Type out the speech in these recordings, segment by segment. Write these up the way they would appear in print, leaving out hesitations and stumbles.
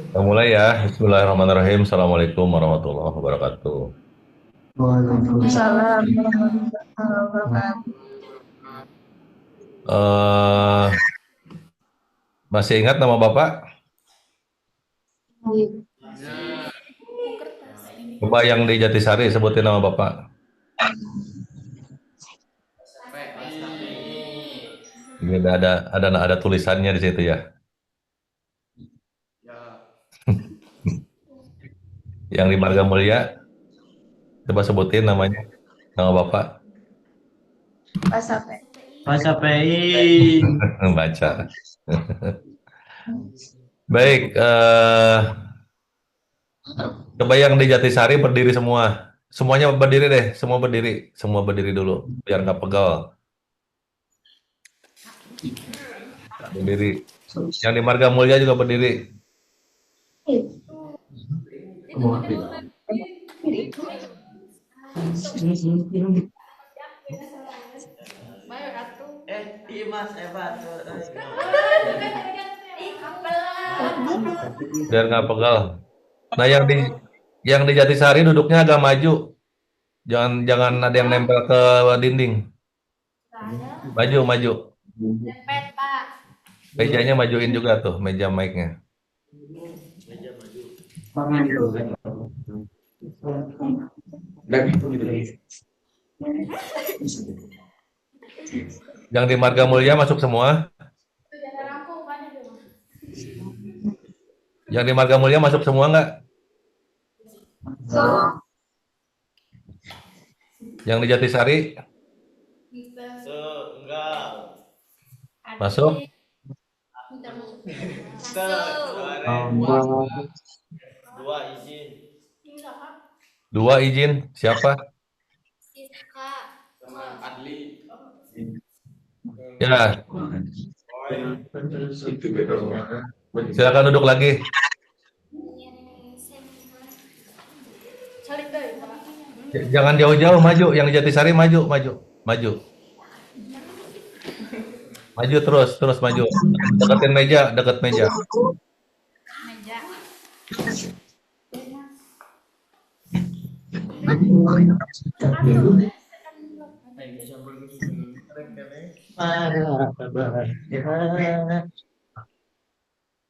Kita mulai ya. Bismillahirrahmanirrahim. Assalamualaikum warahmatullahi wabarakatuh. Waalaikumsalam. Waalaikumsalam warahmatullahi wabarakatuh. eh Masih ingat nama Bapak? Coba yang di Jatisari sebutin nama Bapak. Ini ada tulisannya di situ ya. Yang di Marga Mulia, coba sebutin namanya, nama Bapak. Pak Sape. Mas Apein. Baca. Baik, coba yang di Jatisari berdiri semua. Semuanya berdiri deh, semua berdiri dulu, biar nggak pegal. Berdiri. Yang di Marga Mulia juga berdiri. Iya Mas Eva tuh. Biar nggak pegal. Nah, yang di Jatisari duduknya agak maju. Jangan jangan ada yang nempel ke dinding. Maju, maju. Mejanya majuin juga tuh, meja mic-nya. Yang di Marga Mulia masuk semua. Yang di Marga Mulia masuk semua nggak? Yang di Jatisari Enggak. masuk? Dua izin. Dua izin. Siapa? Sama Adli. Ya, silakan duduk lagi. Jangan jauh-jauh, maju. Yang di Jatisari maju, maju, maju. Maju terus, terus maju. Deketin meja, deket meja.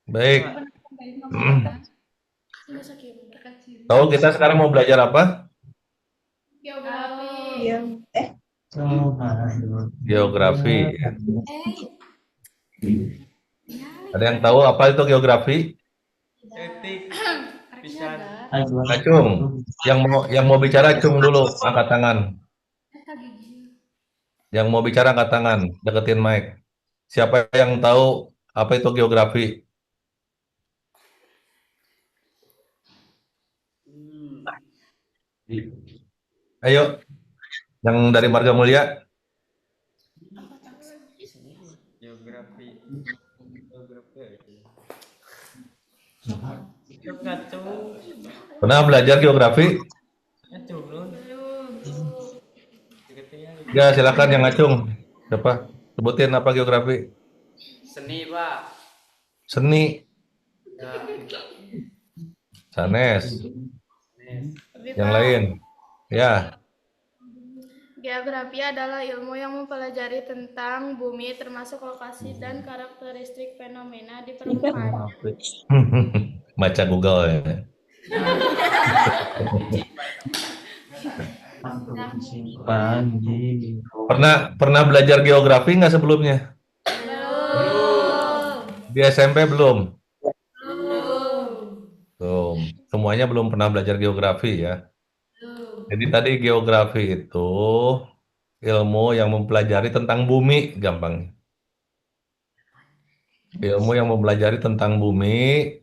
Baik. Tahu kita sekarang mau belajar apa? Geografi. Ya. Ada yang tahu apa itu geografi? Etik. Pisan. Acung, yang mau bicara acung dulu, angkat tangan. Yang mau bicara angkat tangan, deketin mic. Siapa yang tahu apa itu geografi? Ayo, yang dari Marga Mulia. Geografi. Ngacung. Pernah belajar geografi? Ngacung lu. Ya, silakan yang ngacung. Siapa? Sebutin apa geografi? Seni, Pak. Seni, Ya. sanes. Tapi Yang Pak, lain. Ya, geografi adalah ilmu yang mempelajari tentang bumi termasuk lokasi dan karakteristik fenomena di permukaan. baca Google ya. Pernah pernah belajar geografi nggak sebelumnya? Di SMP belum? Belum. Semuanya belum pernah belajar geografi ya. Jadi tadi geografi itu ilmu yang mempelajari tentang bumi, gampang. Ilmu yang mempelajari tentang bumi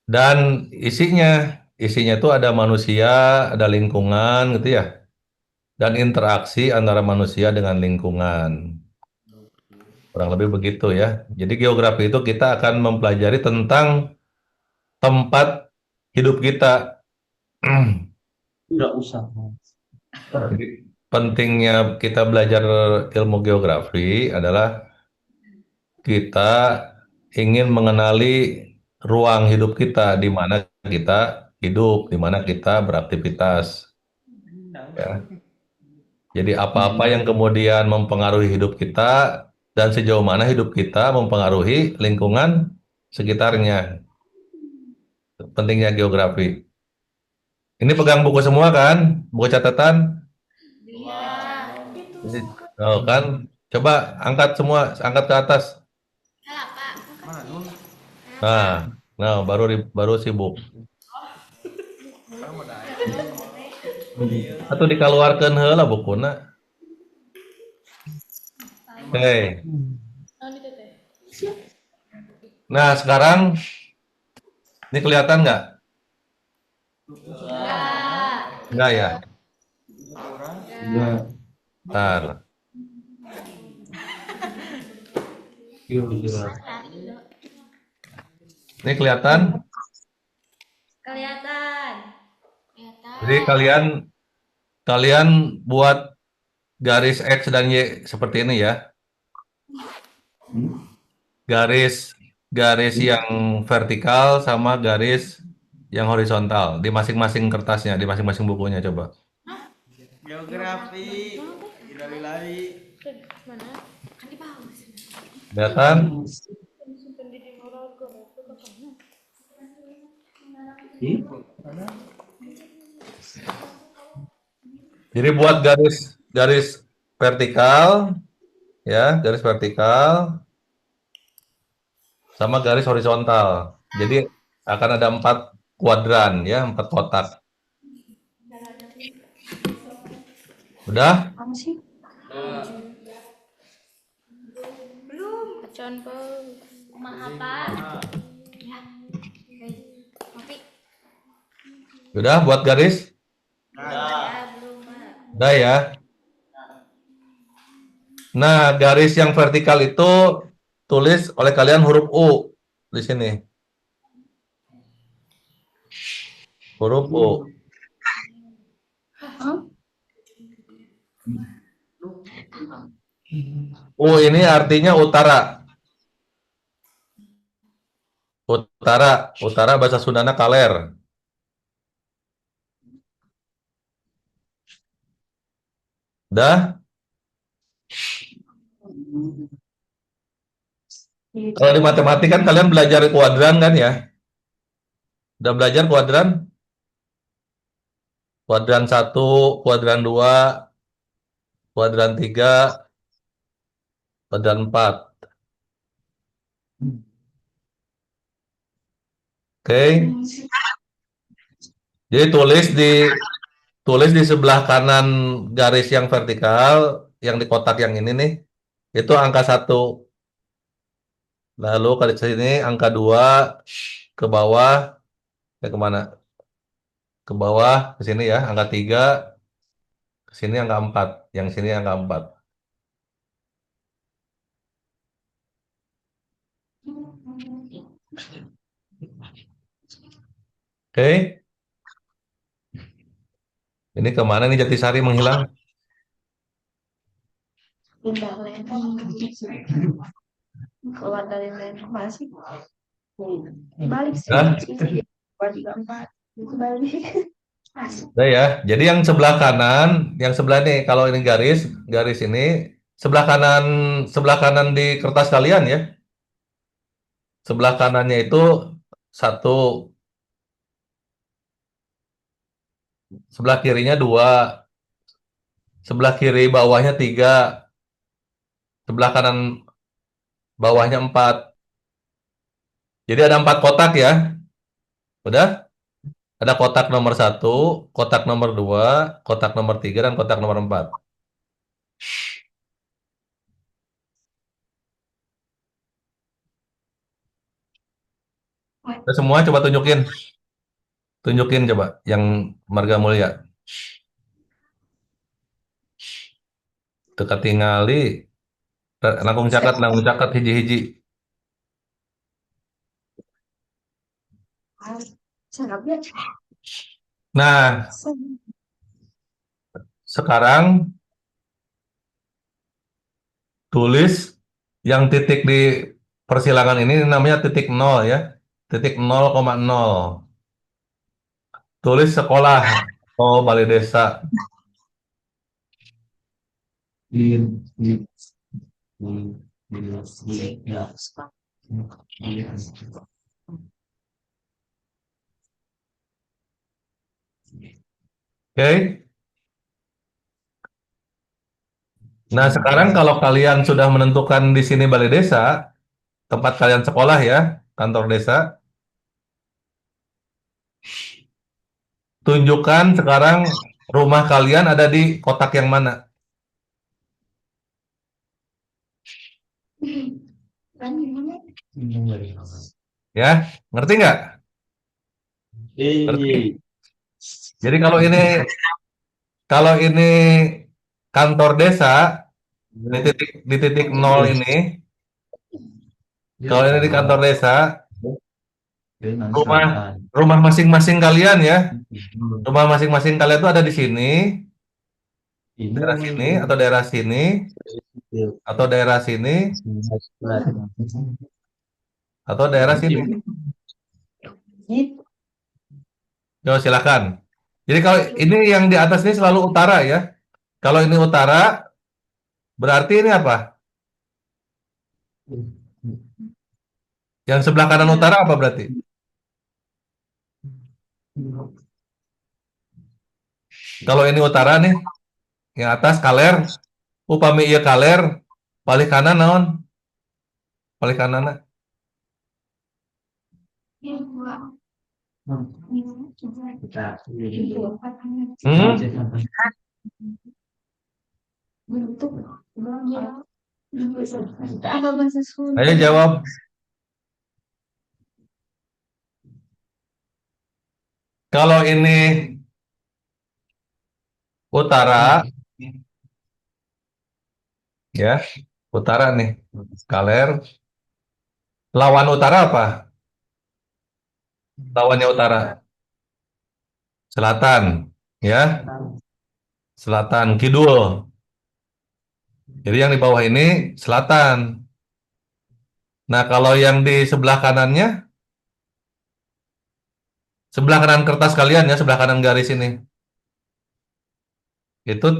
dan isinya itu ada manusia, ada lingkungan gitu ya, dan interaksi antara manusia dengan lingkungan. Kurang lebih begitu ya. Jadi geografi itu kita akan mempelajari tentang tempat hidup kita. Enggak usah. Jadi pentingnya kita belajar ilmu geografi adalah kita ingin mengenali ruang hidup kita, di mana kita hidup, di mana kita beraktivitas. Ya. Jadi apa-apa yang kemudian mempengaruhi hidup kita dan sejauh mana hidup kita mempengaruhi lingkungan sekitarnya. Pentingnya geografi. Ini pegang buku semua kan? Buku catatan? Iya. Ini, oh kan? Coba angkat semua, angkat ke atas. Nah, nah baru sibuk. Atau dikeluarkan heula bukuna. Oke. Oh, itu teh. Nah, sekarang ini kelihatan nggak? Nggak ya? Ntar. Ini kelihatan? Kelihatan. Jadi kalian kalian buat garis X dan Y seperti ini ya. Garis garis yang vertikal sama garis yang horizontal di masing-masing kertasnya, di masing-masing bukunya coba. Geografi. Lari-lari. Mana? Kelihatan? Jadi buat garis garis vertikal ya, garis vertikal sama garis horizontal. Jadi akan ada 4 kuadran ya, 4 kotak. Udah? Belum. Acan apa? Udah buat garis? Udah ya. Nah, garis yang vertikal itu tulis oleh kalian huruf U di sini. Huruf U. U ini artinya utara. Utara, utara bahasa Sundana kaler. Dah? Kalau di matematika kan kalian belajar kuadran kan ya? Udah belajar kuadran? Kuadran 1, kuadran 2, kuadran 3, kuadran 4. Oke. Jadi tulis di sebelah kanan garis yang vertikal, yang di kotak yang ini nih, itu angka 1. Lalu ke sini angka 2 ke bawah, kemana? Ke bawah, ke sini ya, angka 3, ke sini angka 4, yang sini angka 4. Oke. Ini kemana nih Jatisari menghilang? Pindah keluar dari masih balik sih. Nah, 2, 3, 4 itu balik. udah ya. Jadi yang yang sebelah nih, kalau ini garis ini sebelah kanan di kertas kalian ya. Sebelah kanannya itu 1, sebelah kirinya 2, sebelah kiri bawahnya 3, sebelah kanan bawahnya 4. Jadi ada 4 kotak ya. Udah? Ada kotak nomor 1, kotak nomor 2, kotak nomor 3, dan kotak nomor 4. Udah semua coba tunjukin. Tunjukin coba yang marga mulia. Teka tingali. Langkung cakat hiji-hiji. Nah, sekarang tulis yang titik di persilangan ini namanya titik 0 ya. titik 0,0. Tulis sekolah atau balai desa. Oke. Nah, sekarang kalau kalian sudah menentukan di sini balai desa, tempat kalian sekolah ya, kantor desa, tunjukkan sekarang rumah kalian ada di kotak yang mana. Ya, ngerti nggak? Ngerti. Jadi kalau ini kantor desa di titik 0 ini, kalau ini di kantor desa, rumah masing-masing kalian ya, rumah masing-masing kalian itu ada di sini, daerah sini, atau daerah sini, atau daerah sini, atau daerah sini. Yo, silakan. Jadi kalau ini yang di atas ini selalu utara ya. Kalau ini utara, berarti ini apa? Yang sebelah kanan utara apa berarti? Kalau ini utara nih, yang atas kaler, upami iya kaler, paling kanan naon? Paling kanan. Apa bahasa Sunda? Ayo jawab. Kalau ini utara, ya, utara nih, kaler. Lawan utara apa? Lawannya utara. Selatan, ya. Selatan, kidul. Jadi yang di bawah ini selatan. Nah, kalau yang di sebelah kanannya, sebelah kanan kertas kalian ya, sebelah kanan garis ini. Itu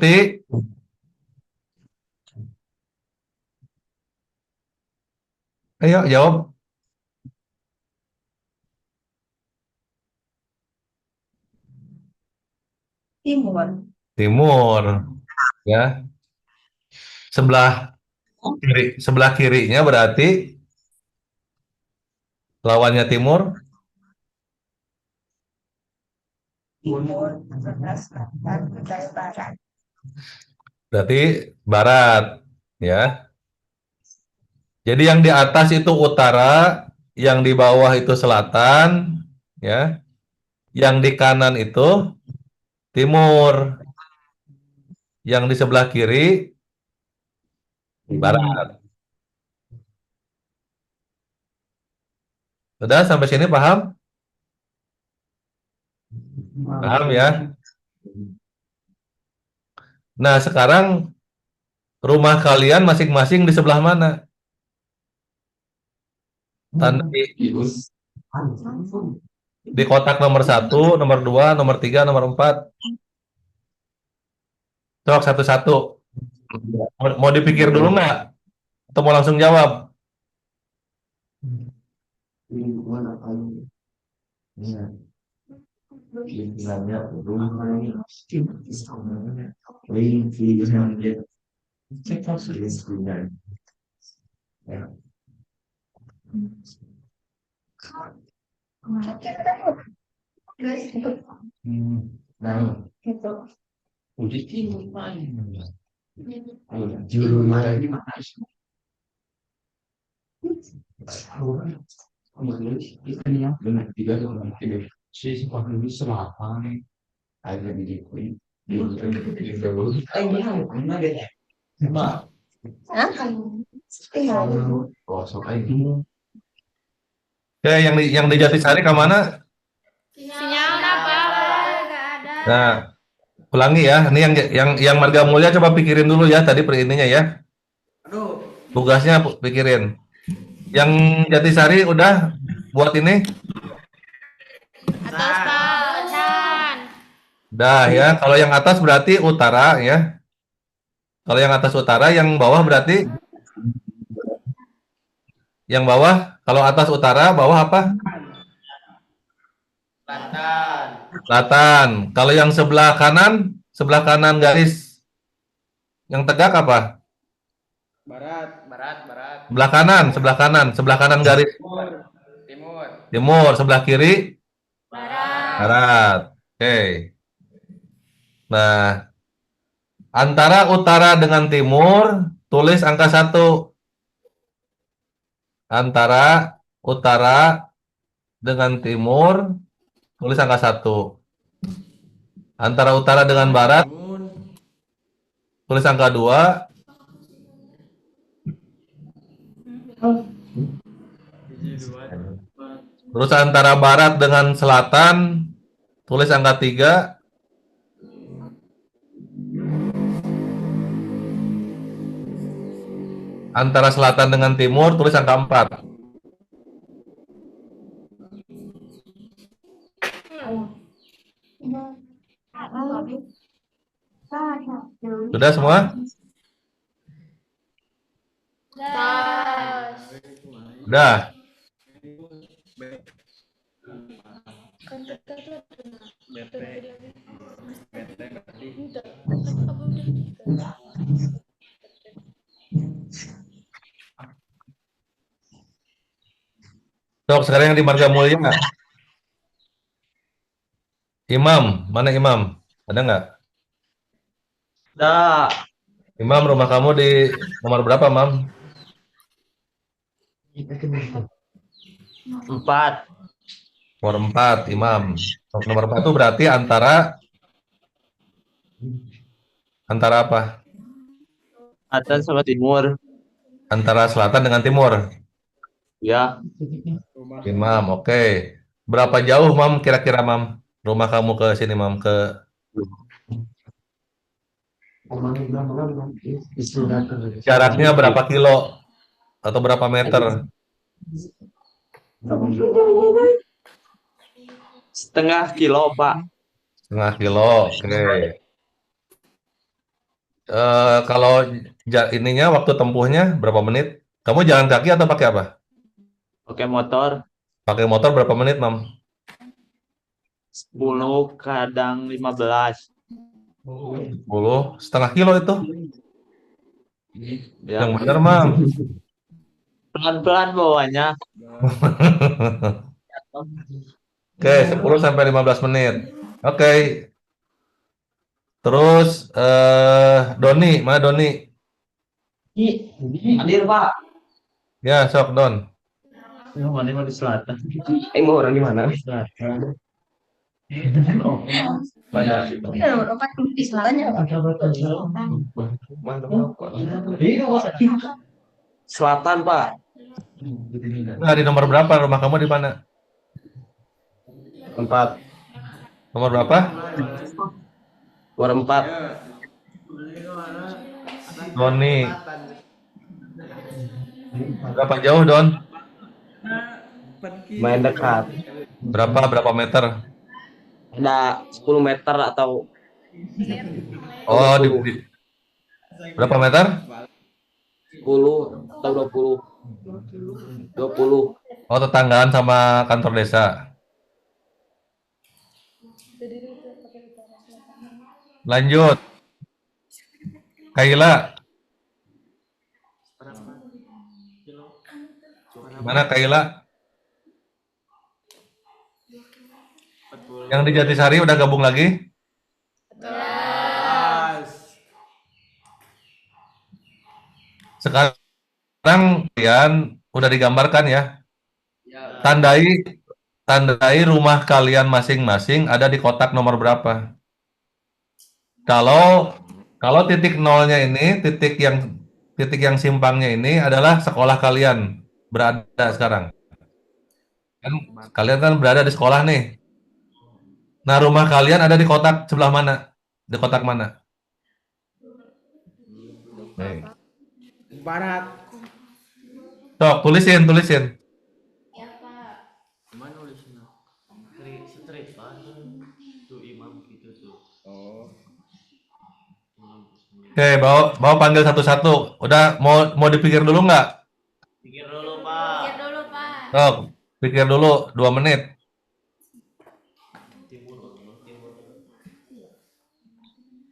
ayo jawab. Timur, ya. Sebelah kirinya berarti lawannya timur. Berarti barat, ya. Jadi yang di atas itu utara, yang di bawah itu selatan, ya. Yang di kanan itu timur. Yang di sebelah kiri barat. Sudah sampai sini paham? Paham ya? Nah, sekarang rumah kalian masing-masing di sebelah mana? Tanda di kotak nomor 1, nomor 2, nomor 3, nomor 4. Coba satu-satu. Mau dipikir dulu nggak? Atau mau langsung jawab? Ya, yang di Jatisari ke mana? Sinyal apa? Nggak ada. Nah, ulangi ya. Ini yang Marga Mulia coba pikirin dulu ya tadi per ininya ya. Aduh, Tugasnya pikirin. Yang Jatisari udah buat ini? Atas Pak Chan. Dah ya. Kalau yang atas berarti utara ya. Kalau yang atas utara, yang bawah berarti yang bawah. Kalau atas utara, bawah apa? Selatan. Selatan. Kalau yang sebelah kanan garis yang tegak apa? Barat. Barat. Barat. Sebelah kanan garis Timur. Timur. timur, sebelah kiri Barat. barat. Oke. Nah, antara utara dengan timur, tulis angka 1. Antara utara dengan timur, tulis angka 1. Antara utara dengan barat, tulis angka 2. Terus antara barat dengan selatan, tulis angka 3. Antara selatan dengan timur, tulis angka 4. Sudah semua? Das. Udah. Kan kita tuh Sok, sekarang yang di Marga Mulia. Imam, mana Imam? Ada nggak? Dah, Imam, rumah kamu di nomor berapa, Mam? 4. Nomor 4, Imam. Nomor 4 itu berarti antara apa? Atas sama timur. Antara selatan dengan timur. Ya, Imam, oke. Berapa jauh, Mam, kira-kira, Mam? Rumah kamu ke sini, Mam, ke jaraknya berapa kilo atau berapa meter? setengah kilo, Pak. Setengah kilo, oke. Kalau ininya waktu tempuhnya berapa menit? Kamu jalan kaki atau pakai apa? Oke, motor Pakai motor berapa menit, Mam? 10, kadang 15. 10, setengah kilo itu. Ya, Yang benar, Mam. pelan-pelan bawahnya. Oke, 10 sampai 15 menit. Oke. Terus Doni, mana Doni? Hadir, Pak. Ya, sok Don. Mana di selatan. Mau orang di mana? Selatan. Selatan, Pak. Nah, di nomor berapa? Rumah kamu di mana? 4. Nomor berapa? Nomor 4. Doni. Berapa jauh, Don? Main dekat. Berapa meter? Ada 10 meter atau Oh, 20. berapa meter? 10 atau 20. 20. Oh, tetanggaan sama kantor desa. Lanjut. Kaila. Mana Kaila? Yang di Jatisari udah gabung lagi? Sekarang kalian udah digambarkan ya. Tandai rumah kalian masing-masing ada di kotak nomor berapa. Kalau titik nolnya ini, titik yang simpangnya ini adalah sekolah kalian berada sekarang. Kan kalian kan berada di sekolah nih. Nah, rumah kalian ada di kotak sebelah mana? Di kotak mana? Nih. Barat. Sok, tulisin. Ya, Pak. Oke, bawa panggil satu-satu. Udah mau dipikir dulu nggak? Pikir dulu, Pak. Pikir dulu, Pak. Oh, pikir dulu 2 menit.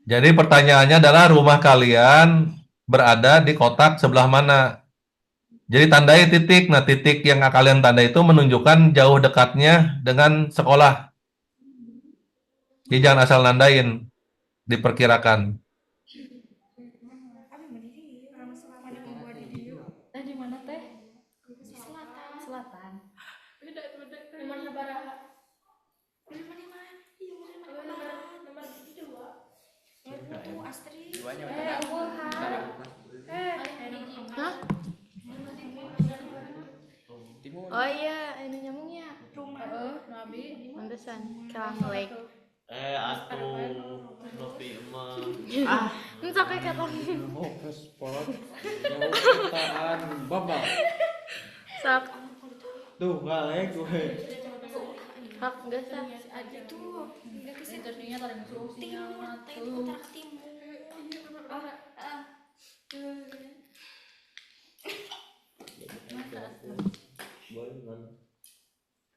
Jadi pertanyaannya adalah rumah kalian berada di kotak sebelah mana? Jadi tandai titik. Nah, titik yang kalian tandai itu menunjukkan jauh dekatnya dengan sekolah. Jadi jangan asal nandain, diperkirakan. Di mana teh? Selatan. Beda. Di mana barat? Hah? Oh iya, ini nyamuknya. Nabi. Pantesan, Kelang Lake. Atuh, Novi emang. Entah kayak kata. Mau ke spot. Mau ketaan babak. Sak, Tuh, galek gue. hak enggak sak. Interviewnya tadi musuh sinyal tuh.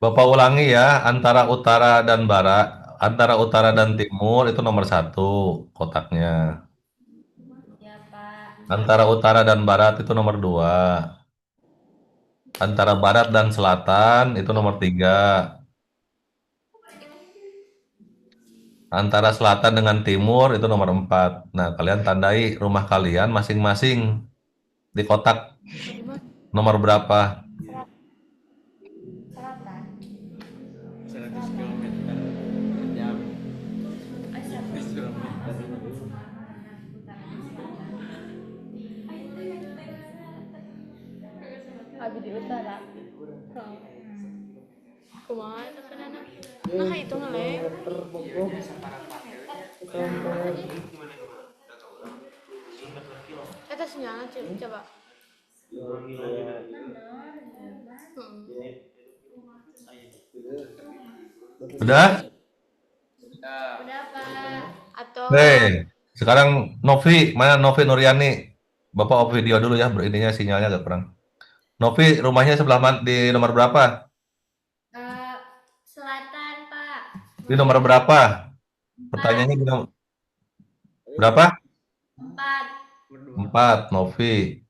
Bapak ulangi ya, antara utara dan barat, antara utara dan timur itu nomor 1 kotaknya. Ya, Pak. Antara utara dan barat itu nomor 2. Antara barat dan selatan itu nomor 3. Antara selatan dengan timur itu nomor 4. Nah, kalian tandai rumah kalian masing-masing di kotak nomor berapa? Selatan. 100 km per jam. 100 km. Abi di utara. Kumaha eta kan anak? Nah, itu ngelek. Eta sinyalnya coba. Udah? Udah, Pak. Atau Sekarang Novi, mana Novi Nuryani? Bapak off video dulu ya, ininya sinyalnya agak kurang. Novi, rumahnya sebelah di nomor berapa? selatan, Pak. Di nomor berapa? Pertanyaannya di nomor berapa? 4, Novi.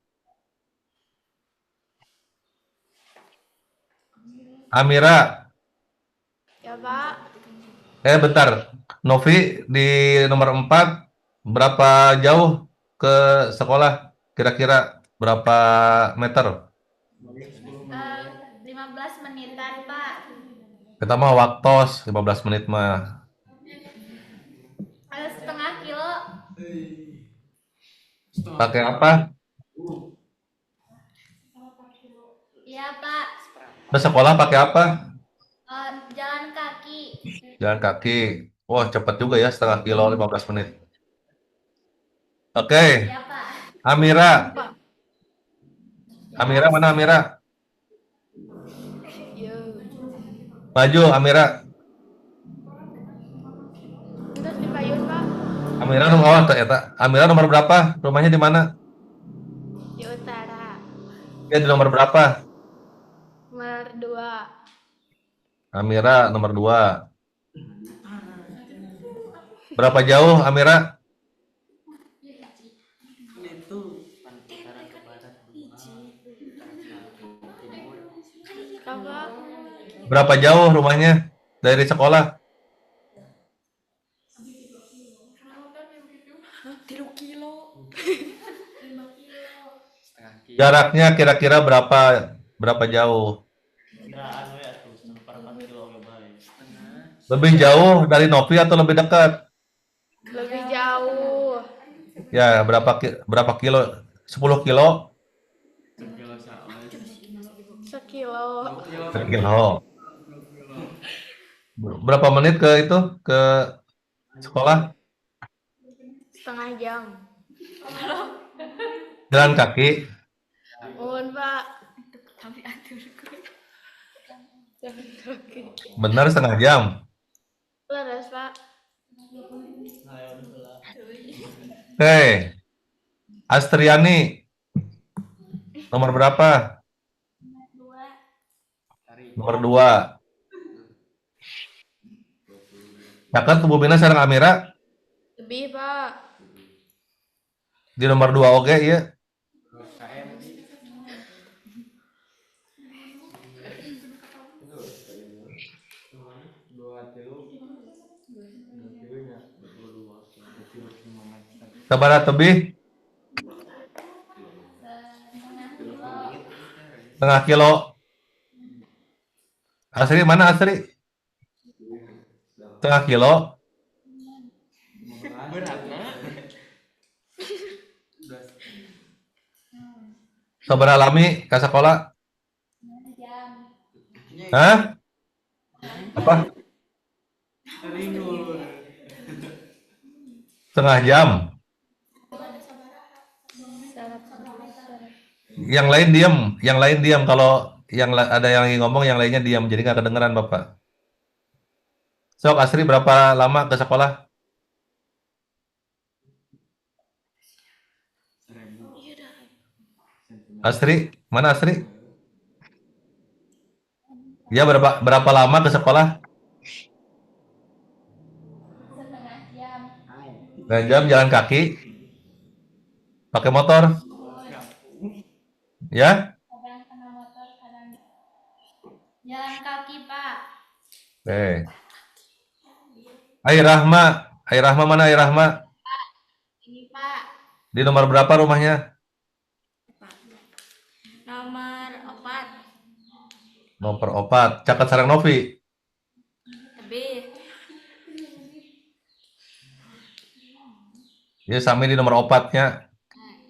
Amira, Ya, Pak. bentar. Novi di nomor 4, berapa jauh ke sekolah? Kira-kira berapa meter? 15 menitan, Pak. Kita mah waktos 15 menit mah. Ada setengah kilo. Pakai apa? Iya, Pak. Ke sekolah pakai apa? Jalan kaki. Jalan kaki. Wah, cepat juga ya, setengah kilo 15 menit. Oke, Iya, Pak. Amira. Amira mana Amira? Maju Amira. Terus di payun, Pak. Amira nomor Amira nomor berapa? Rumahnya di mana? Di utara. Dia di nomor berapa? Nomor 2. Amira nomor 2. Berapa jauh Amira? Kakak. Berapa jauh rumahnya dari sekolah? 3 kilo. Jaraknya kira-kira berapa jauh? Lebih jauh dari Novi atau lebih dekat? Lebih jauh. Ya, berapa kilo? 10 kilo? Sekilo. Sekilo. Berapa menit ke itu? Ke sekolah? Setengah jam. Jalan kaki? Mohon, Pak. Benar setengah jam. Leres, Pak. Oke, Astriani, nomor berapa? Nomor 2. Caket tubuh bina sareng Amira Lebih, Pak. di nomor 2 oke ya. Sabaraha tebih? Setengah kilo. Asri mana Asri? Setengah kilo. Sabaraha lami ka sekolah? Hah? Apa? Setengah jam. Yang lain diam kalau ada yang lagi ngomong yang lainnya diam jadi nggak kedengeran Bapak. Sok Asri berapa lama ke sekolah? Asri, mana Asri? Ya berapa lama ke sekolah? Setengah jam jalan kaki? Pakai motor? Ya? Jalan kaki, Pak. Oke. Air Rahma mana Air Rahma? Ini, Pak. Di nomor berapa rumahnya? Nomor 4. Nomor 4. Caket sareng Novi. Lebih. Ya sami di nomor 4-nya.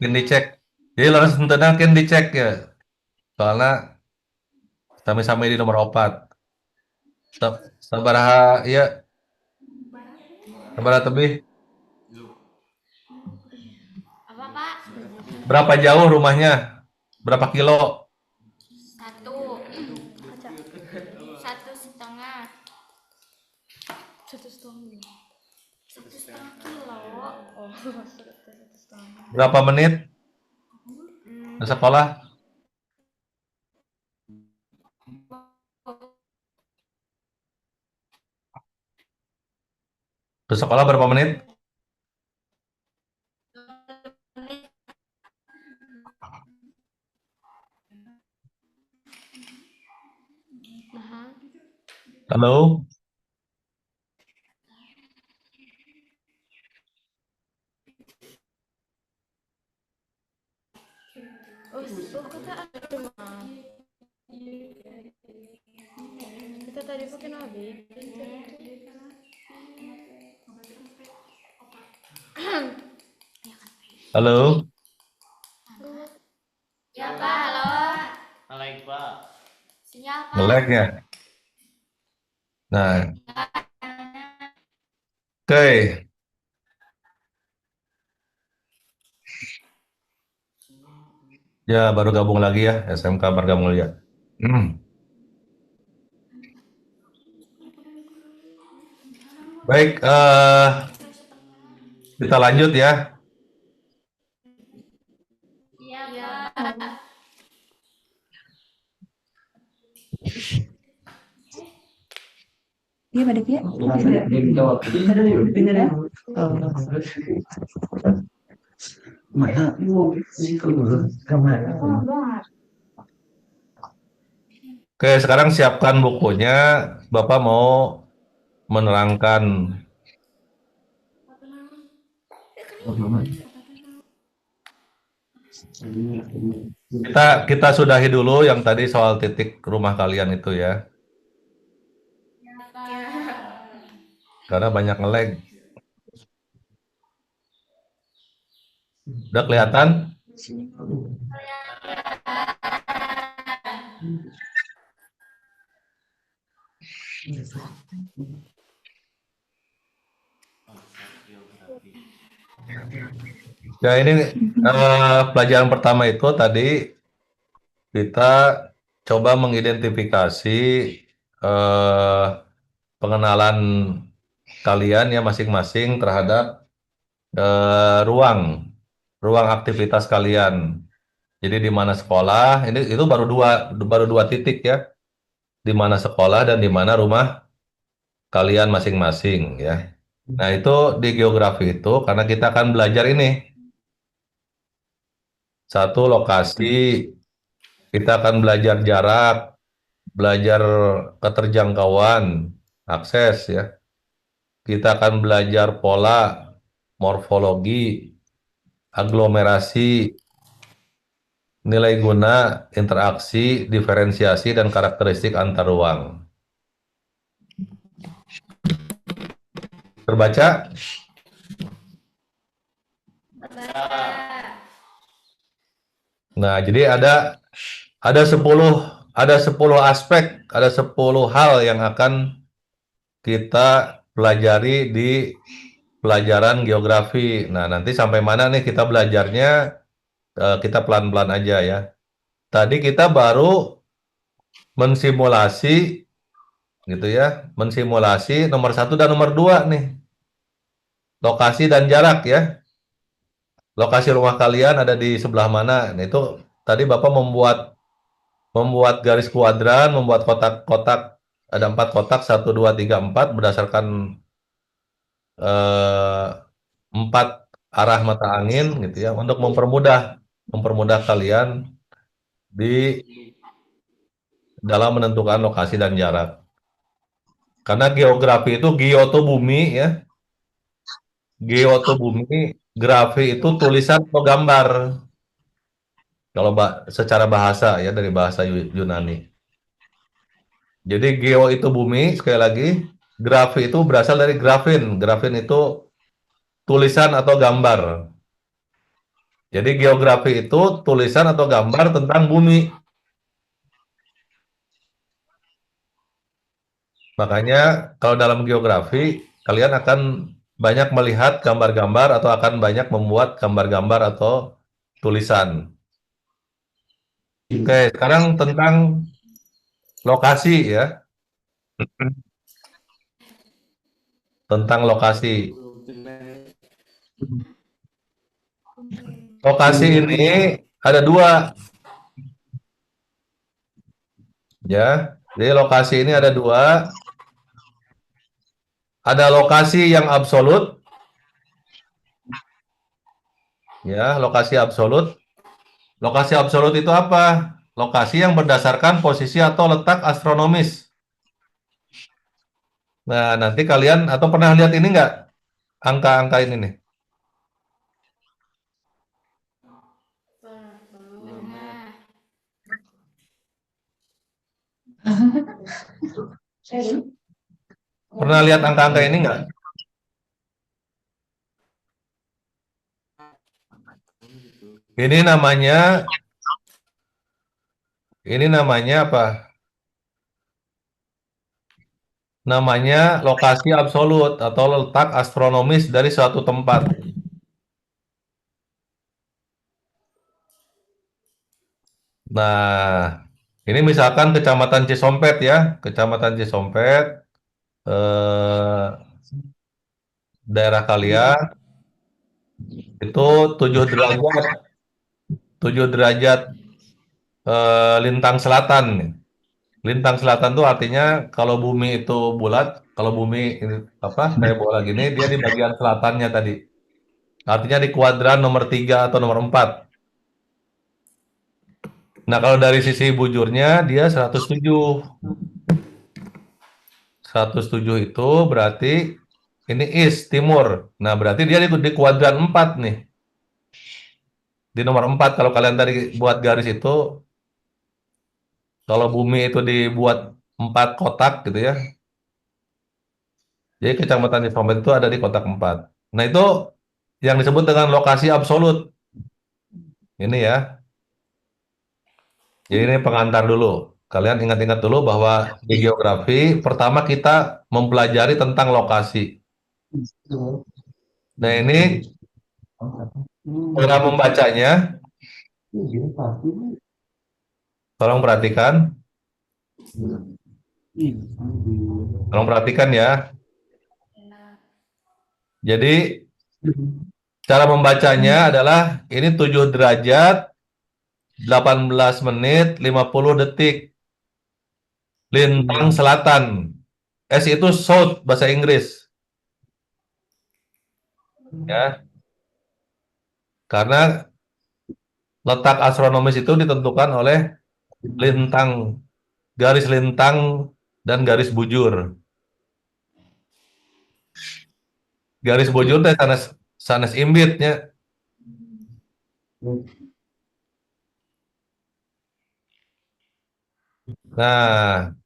Kin dicek. Jadi laras tentunya kin dicek ya. Soalnya sami-sami di nomor 4. Sabaraha ya. Sabaraha tebih? Apa, Pak? Berapa jauh rumahnya? Berapa kilo? 1. 1,5. 1,5 kilo. Oh, Berapa menit ke sekolah? Ke sekolah berapa menit? Halo? Kata ada mah. Kita tadi pakai nabi. Halo? Ya, Pak. Halo. Halo Pak. Sinyal, Pak. Nge-lag ya? Nah, oke. Ya, baru gabung lagi ya, SMK Marga Mulia. Baik, kita lanjut ya. Iya, Pak. Iya, Pak Devi. Oke, sekarang siapkan bukunya. Bapak mau menerangkan. Kita sudahi dulu yang tadi soal titik rumah kalian itu ya. Karena banyak nge-lag. Udah kelihatan? Ya ini pelajaran pertama itu tadi kita coba mengidentifikasi pengenalan kalian ya masing-masing terhadap ruang aktivitas kalian. Jadi di mana sekolah, ini itu baru dua titik ya, di mana sekolah dan di mana rumah kalian masing-masing ya. Nah, itu di geografi itu karena kita akan belajar ini satu lokasi, kita akan belajar jarak, belajar keterjangkauan, akses ya. Kita akan belajar pola, morfologi, aglomerasi, nilai guna, interaksi, diferensiasi, dan karakteristik antar ruang. Terbaca? Nah, jadi ada 10 aspek, ada 10 hal yang akan kita pelajari di pelajaran geografi. Nah, nanti sampai mana nih kita belajarnya, kita pelan-pelan aja ya. Tadi kita baru mensimulasi gitu ya, mensimulasi nomor 1 dan nomor 2 nih, lokasi dan jarak ya. Lokasi rumah kalian ada di sebelah mana? Nah, itu tadi Bapak membuat garis kuadran, membuat kotak-kotak, ada 4 kotak, 1, 2, 3, 4 berdasarkan 4 arah mata angin gitu ya, untuk mempermudah kalian di dalam menentukan lokasi dan jarak. Karena geografi itu geo itu bumi ya, geo itu bumi, grafi itu tulisan atau gambar. Kalau secara bahasa ya, dari bahasa Yunani. Jadi geo itu bumi, sekali lagi, grafi itu berasal dari grafin. Grafin itu tulisan atau gambar. Jadi geografi itu tulisan atau gambar tentang bumi. Makanya kalau dalam geografi, kalian akan banyak melihat gambar-gambar atau akan banyak membuat gambar-gambar atau tulisan. Oke, sekarang tentang lokasi ya. Tentang lokasi. Lokasi ini ada 2 ya. Jadi lokasi ini ada 2. Ada lokasi yang absolut ya, lokasi absolut. Lokasi absolut itu apa? Lokasi yang berdasarkan posisi atau letak astronomis. Nah, nanti kalian atau pernah lihat ini nggak? Angka-angka ini nih. Pernah lihat angka-angka ini nggak? Ini namanya apa? Namanya lokasi absolut atau letak astronomis dari suatu tempat. Nah, ini misalkan Kecamatan Cisompet ya, Kecamatan Cisompet, daerah kalian itu 7 derajat lintang selatan. Lintang selatan itu artinya kalau bumi itu bulat, kalau bumi ini apa kayak bola gini, dia di bagian selatannya tadi. Artinya di kuadran nomor 3 atau nomor 4. Nah, kalau dari sisi bujurnya dia 107. 107 itu berarti ini east, timur. Nah, berarti dia di kuadran 4 nih. Di nomor 4 kalau kalian tadi buat garis itu, kalau bumi itu dibuat 4 kotak gitu ya. Jadi Kecamatan Cisompet itu ada di kotak 4. Nah, itu yang disebut dengan lokasi absolut. Ini ya. Jadi ini pengantar dulu. Kalian ingat-ingat dulu bahwa di geografi pertama kita mempelajari tentang lokasi. Nah, ini cara membacanya. Tolong perhatikan. Tolong perhatikan ya. Jadi cara membacanya adalah ini 7 derajat 18 menit 50 detik lintang selatan. S itu south bahasa Inggris ya. Karena letak astronomis itu ditentukan oleh lintang, garis lintang dan garis bujur. Garis bujur teh sanes sanes imbitnya. Nah,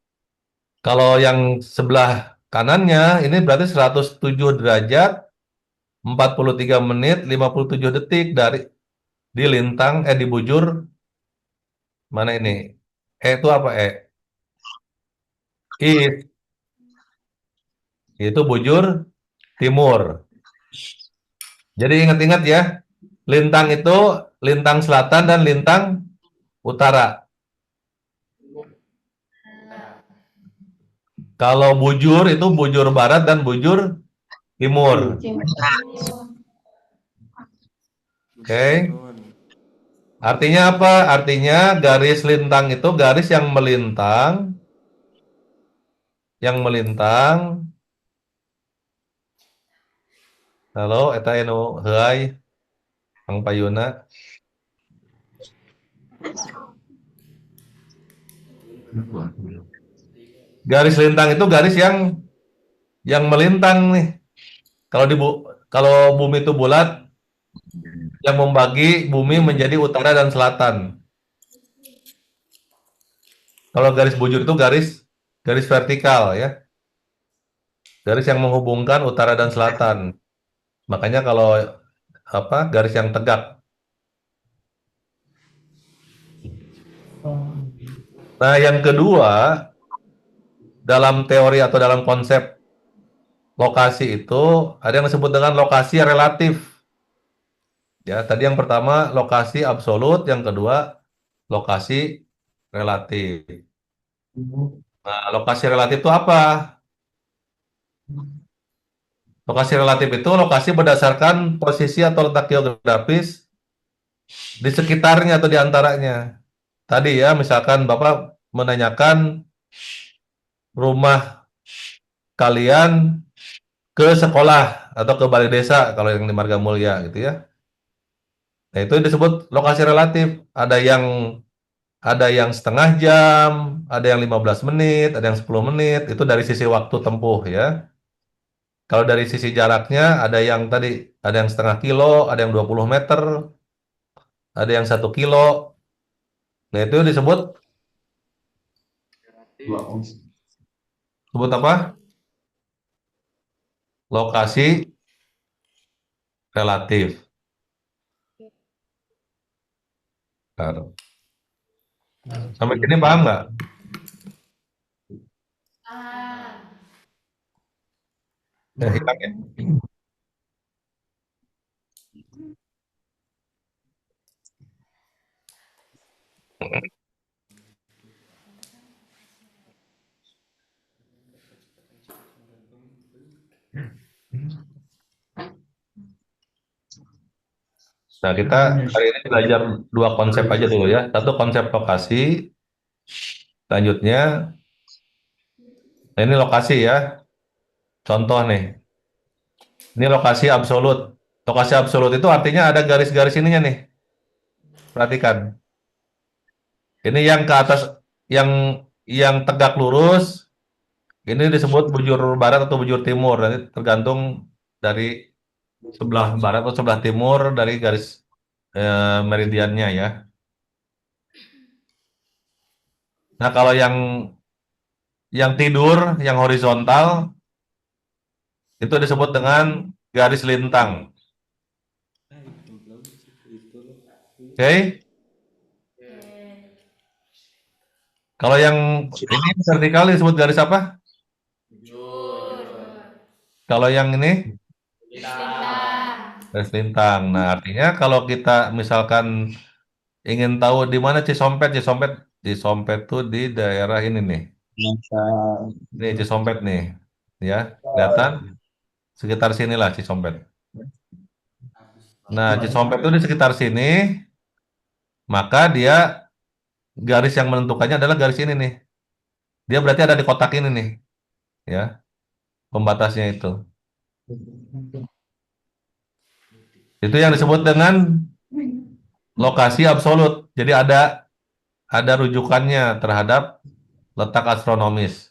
kalau yang sebelah kanannya ini berarti 107 derajat 43 menit 57 detik dari di lintang di bujur mana ini? Itu apa East. Itu bujur timur. Jadi ingat-ingat ya, lintang itu lintang selatan dan lintang utara. Kalau bujur itu bujur barat dan bujur timur. Oke. Artinya apa? Artinya garis lintang itu garis yang melintang halo eta anu heuai Kang Payuna. Garis lintang itu garis yang melintang nih. Kalau bumi itu bulat, yang membagi bumi menjadi utara dan selatan. Kalau garis bujur itu garis vertikal ya. Garis yang menghubungkan utara dan selatan. Makanya kalau garis yang tegak. Nah, yang kedua dalam teori atau dalam konsep lokasi itu ada yang disebut dengan lokasi relatif. Ya, tadi yang pertama lokasi absolut, yang kedua lokasi relatif. Nah, lokasi relatif itu apa? Lokasi relatif itu lokasi berdasarkan posisi atau letak geografis di sekitarnya atau di antaranya. Tadi ya, misalkan Bapak menanyakan rumah kalian ke sekolah atau ke balai desa kalau yang di Marga Mulia gitu ya. Nah, itu disebut lokasi relatif. Ada yang setengah jam, ada yang 15 menit, ada yang 10 menit, itu dari sisi waktu tempuh ya. Kalau dari sisi jaraknya ada yang setengah kilo, ada yang 20 meter, ada yang 1 kilo. Nah, itu disebut apa? Lokasi relatif. Nah, sampai sini paham nggak? Hilang ya? Nah, kita hari ini belajar 2 konsep aja dulu ya. Satu konsep lokasi, selanjutnya, nah ini lokasi ya. Contoh nih, ini lokasi absolut. Lokasi absolut itu artinya ada garis-garis ininya nih. Perhatikan. Ini yang ke atas, yang tegak lurus, ini disebut bujur barat atau bujur timur. Nanti tergantung dari sebelah barat atau sebelah timur dari garis meridiannya ya. Nah, kalau yang tidur, yang horizontal, itu disebut dengan garis lintang. Oke? Kalau yang ini vertikal disebut garis apa? Kalau yang ini garis lintang. Nah, artinya kalau kita misalkan ingin tahu di mana Cisompet tuh di daerah ini nih. Ini Cisompet nih, ya, kelihatan? sekitar sinilah Cisompet. Nah, Cisompet itu di sekitar sini, maka dia garis yang menentukannya adalah garis ini nih. Dia berarti ada di kotak ini nih, ya, pembatasnya itu. Itu yang disebut dengan lokasi absolut. Jadi ada rujukannya terhadap letak astronomis.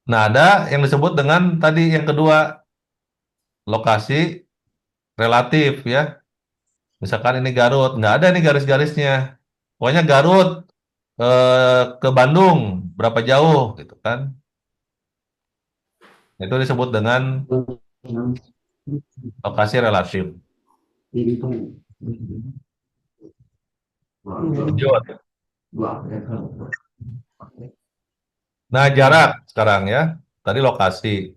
Nah, ada yang disebut dengan tadi yang kedua, lokasi relatif ya. Misalkan ini Garut, nggak ada nih garis-garisnya. Pokoknya Garut ke Bandung berapa jauh gitu kan. Itu disebut dengan lokasi relatif. Lanjut. Nah, jarak sekarang ya. Tadi lokasi.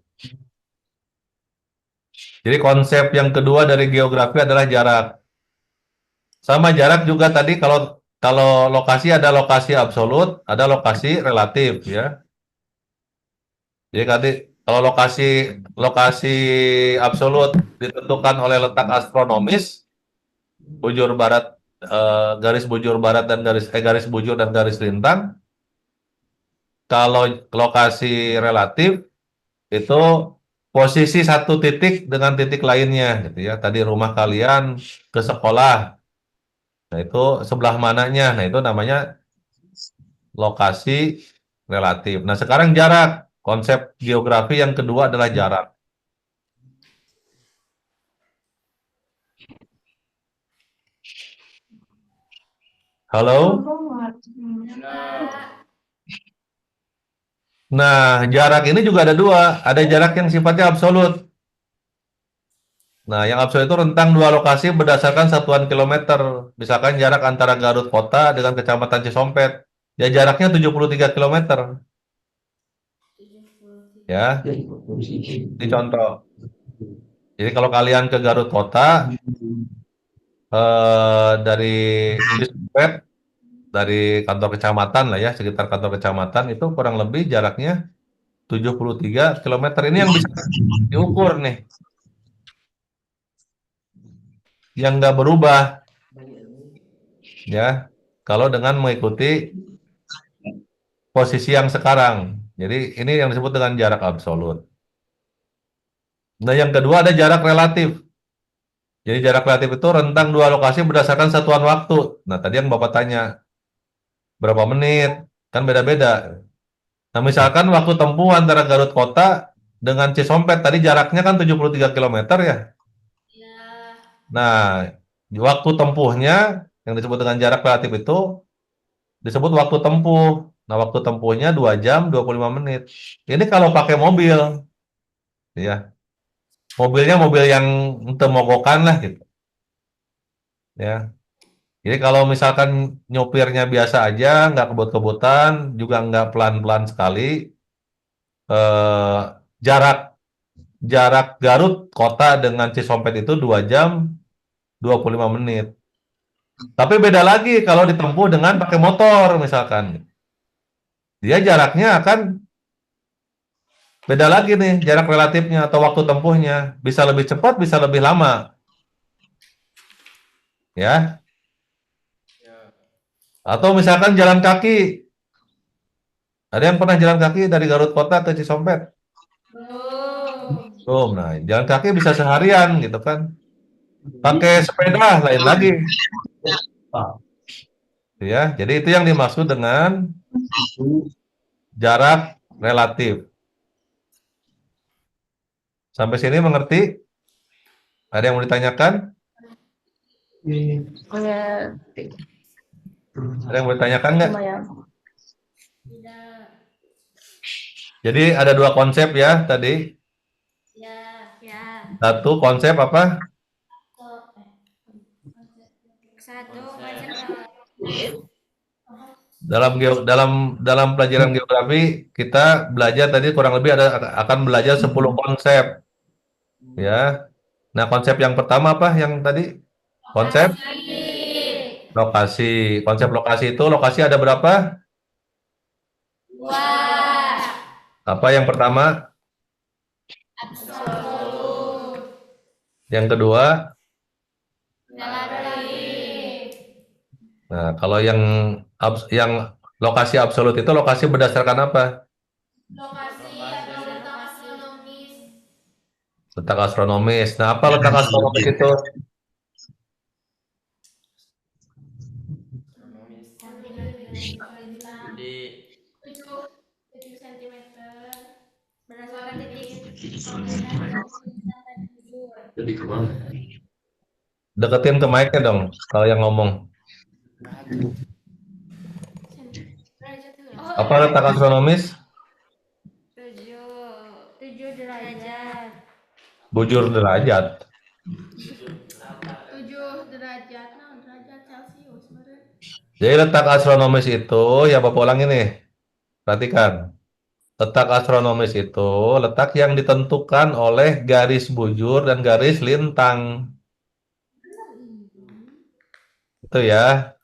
Jadi konsep yang kedua dari geografi adalah jarak. Sama jarak juga tadi kalau lokasi ada lokasi absolut, ada lokasi relatif ya. Jadi tadi kalau lokasi absolut ditentukan oleh letak astronomis, bujur barat, garis bujur barat dan garis bujur dan garis lintang. Kalau lokasi relatif itu posisi satu titik dengan titik lainnya gitu ya. Tadi rumah kalian ke sekolah. Nah, itu sebelah mananya. Nah, itu namanya lokasi relatif. Nah, sekarang jarak. Konsep geografi yang kedua adalah jarak. Halo? Nah, jarak ini juga ada dua. Ada jarak yang sifatnya absolut. Nah, yang absolut itu rentang dua lokasi berdasarkan satuan kilometer. Misalkan jarak antara Garut Kota dengan Kecamatan Cisompet. Ya, jaraknya 73 kilometer. Ya, ini contoh. Jadi kalau kalian ke Garut Kota, dari Cisompet, dari kantor kecamatan lah ya, sekitar kantor kecamatan, itu kurang lebih jaraknya 73 kilometer. Ini yang bisa diukur nih. Yang nggak berubah. Ya, kalau dengan mengikuti posisi yang sekarang. Jadi ini yang disebut dengan jarak absolut. Nah, yang kedua ada jarak relatif. Jadi jarak relatif itu rentang dua lokasi berdasarkan satuan waktu. Nah, tadi yang Bapak tanya, berapa menit? Kan beda-beda. Nah, misalkan waktu tempuh antara Garut Kota dengan Cisompet, tadi jaraknya kan 73 kilometer ya. Nah, waktu tempuhnya yang disebut dengan jarak relatif itu disebut waktu tempuh. Nah, waktu tempuhnya 2 jam 25 menit. Ini kalau pakai mobil, ya. Mobilnya mobil yang temogokan lah gitu. Ya. Jadi kalau misalkan nyopirnya biasa aja, nggak kebut-kebutan, juga nggak pelan-pelan sekali, jarak jarak Garut kota dengan Cisompet itu 2 jam 25 menit. Tapi beda lagi kalau ditempuh dengan pakai motor misalkan. Dia jaraknya akan beda lagi nih, jarak relatifnya atau waktu tempuhnya. Bisa lebih cepat, bisa lebih lama. Ya. Atau misalkan jalan kaki. Ada yang pernah jalan kaki dari Garut Kota ke Cisompet? Belum. Nah, jalan kaki bisa seharian gitu kan. Pakai sepeda lain lagi. Ya, jadi itu yang dimaksud dengan jarak relatif. Sampai sini mengerti? Ada yang mau ditanyakan? Ada yang mau ditanyakan nggak? Jadi ada dua konsep ya tadi. Satu konsep apa? Dalam pelajaran geografi kita belajar tadi kurang lebih akan belajar 10 konsep. Ya. Nah, konsep yang pertama apa yang tadi? Konsep lokasi. Konsep lokasi itu lokasi ada berapa? Apa yang pertama? Absolut. Yang kedua, Relatif. nah kalau yang lokasi absolut itu lokasi berdasarkan apa? Lokasi atau letak astronomis. Letak astronomis. Nah, apa letak astronomis itu? Di 7 cm. Berdasarkan titik. Deketin ke mic-nya dong, kalau yang ngomong. Apa letak astronomis? 7 derajat. Bujur derajat. 7 derajat. Nah, derajat Celcius. Meureun. Jadi letak astronomis itu, ya Bapak ulangi nih. Perhatikan. Letak astronomis itu letak yang ditentukan oleh garis bujur dan garis lintang. Itu ya.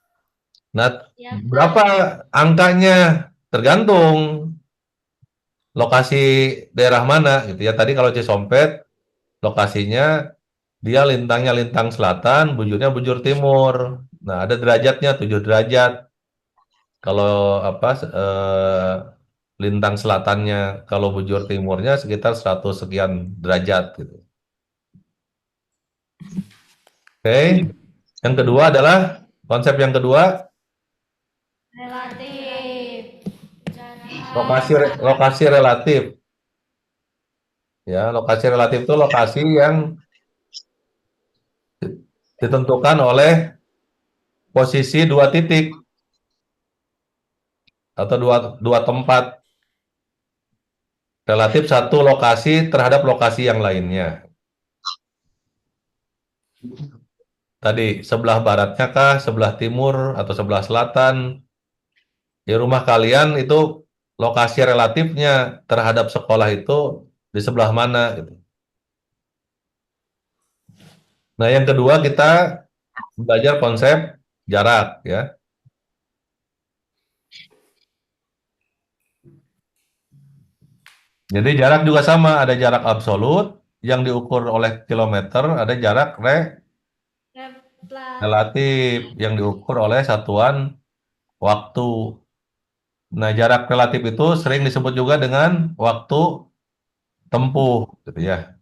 Nah, berapa angkanya? Tergantung lokasi daerah mana gitu ya. Tadi kalau Cisompet lokasinya dia lintangnya lintang selatan, bujurnya bujur timur. Nah, ada derajatnya 7 derajat. Kalau lintang selatannya, kalau bujur timurnya sekitar 100 sekian derajat gitu. Oke. Yang kedua adalah konsep yang kedua Relatif. lokasi relatif. Ya, lokasi relatif itu lokasi yang ditentukan oleh posisi dua titik atau dua tempat relatif satu lokasi terhadap lokasi yang lainnya. Tadi sebelah baratnya kah, sebelah timur atau sebelah selatan? Di rumah kalian itu lokasi relatifnya terhadap sekolah itu di sebelah mana gitu. Nah, yang kedua kita belajar konsep jarak ya. Jadi jarak juga sama, ada jarak absolut yang diukur oleh kilometer, ada jarak relatif yang diukur oleh satuan waktu. Nah, jarak relatif itu sering disebut juga dengan waktu tempuh, gitu ya.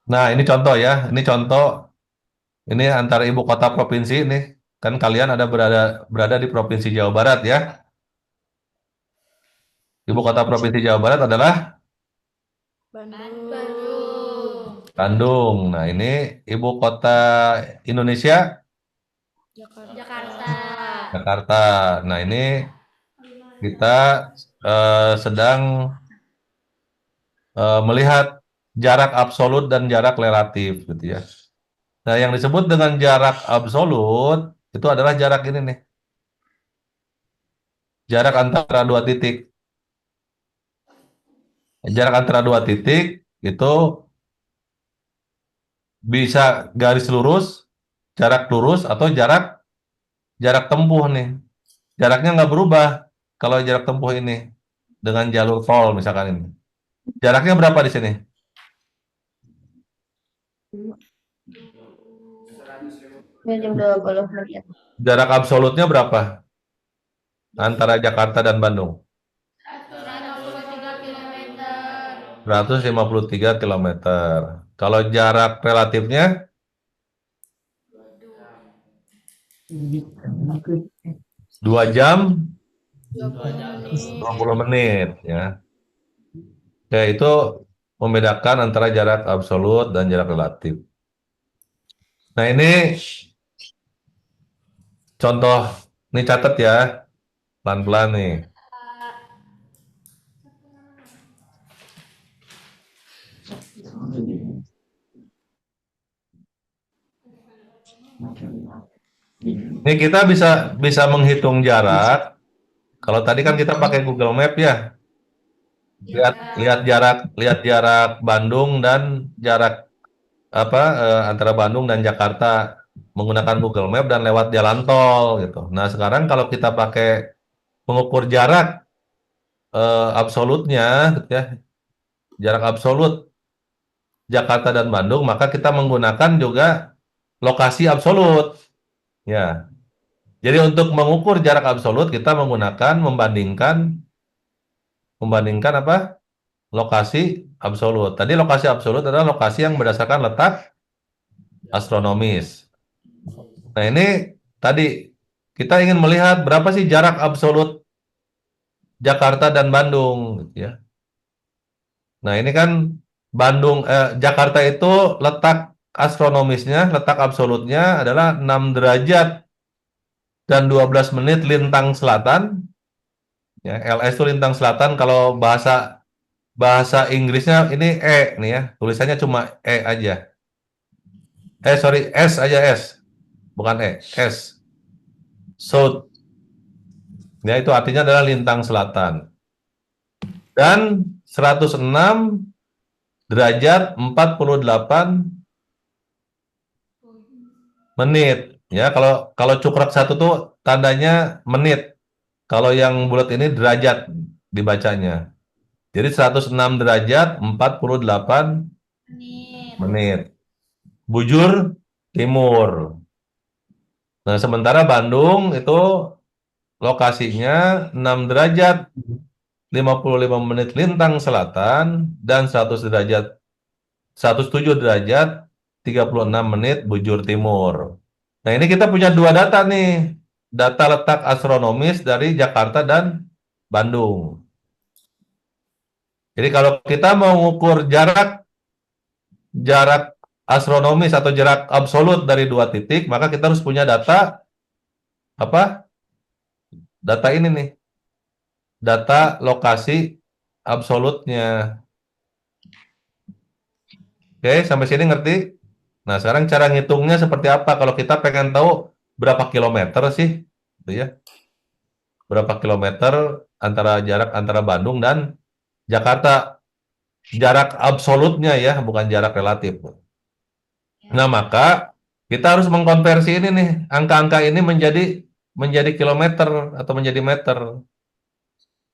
Nah, ini contoh ya. Ini contoh. Ini antara ibu kota provinsi nih. Kan kalian ada berada di provinsi Jawa Barat ya. Ibu kota provinsi Jawa Barat adalah Bandung. Bandung. Nah, ini ibu kota Indonesia Jakarta. Jakarta. Nah, ini kita sedang melihat jarak absolut dan jarak relatif gitu ya. Nah, yang disebut dengan jarak absolut itu adalah jarak ini nih. Jarak antara dua titik. Jarak antara dua titik itu bisa garis lurus, jarak lurus atau jarak tempuh nih. Jaraknya nggak berubah kalau jarak tempuh ini dengan jalur tol misalkan ini. Jaraknya berapa di sini? Jam 20 menit. Jarak absolutnya berapa antara Jakarta dan Bandung? 153 km. 153 kilometer. Kalau jarak relatifnya 2 jam 20 menit ya. Oke, itu membedakan antara jarak absolut dan jarak relatif. Nah, ini contoh, ini catat ya, pelan-pelan nih. Ini kita bisa menghitung jarak. Kalau tadi kan kita pakai Google Map ya. Lihat jarak Bandung dan jarak antara Bandung dan Jakarta menggunakan Google Map dan lewat jalan tol gitu. Nah, sekarang kalau kita pakai mengukur jarak absolutnya, gitu ya, jarak absolut Jakarta dan Bandung, maka kita menggunakan juga lokasi absolut. Ya, jadi untuk mengukur jarak absolut kita membandingkan apa? Lokasi absolut. Tadi lokasi absolut adalah lokasi yang berdasarkan letak astronomis. Nah, ini tadi kita ingin melihat berapa sih jarak absolut Jakarta dan Bandung, gitu ya. Nah, ini kan Jakarta itu letak astronomisnya, letak absolutnya adalah 6 derajat dan 12 menit lintang selatan. Ya, LS itu lintang selatan. Kalau bahasa bahasa Inggrisnya ini nih ya, tulisannya cuma aja. Sorry, aja, bukan S. South. Ya, itu artinya adalah lintang selatan. Dan 106 derajat 48 menit. Ya, kalau cukrak satu tuh tandanya menit. Kalau yang bulat ini derajat dibacanya. Jadi 106 derajat 48 Menit. menit. Bujur timur. Nah, sementara Bandung itu lokasinya 6 derajat 55 menit lintang selatan dan 107 derajat 36 menit bujur timur. Nah, ini kita punya dua data nih. Data letak astronomis dari Jakarta dan Bandung. Jadi kalau kita mau mengukur jarak astronomis atau jarak absolut dari dua titik, maka kita harus punya data apa? Data ini nih. Data lokasi absolutnya. Oke, sampai sini ngerti? Nah, sekarang cara ngitungnya seperti apa? Kalau kita pengen tahu berapa kilometer sih, gitu ya? Berapa kilometer jarak antara Bandung dan Jakarta? Jarak absolutnya ya, bukan jarak relatif. Nah, maka kita harus mengkonversi ini nih, angka-angka ini menjadi kilometer atau menjadi meter.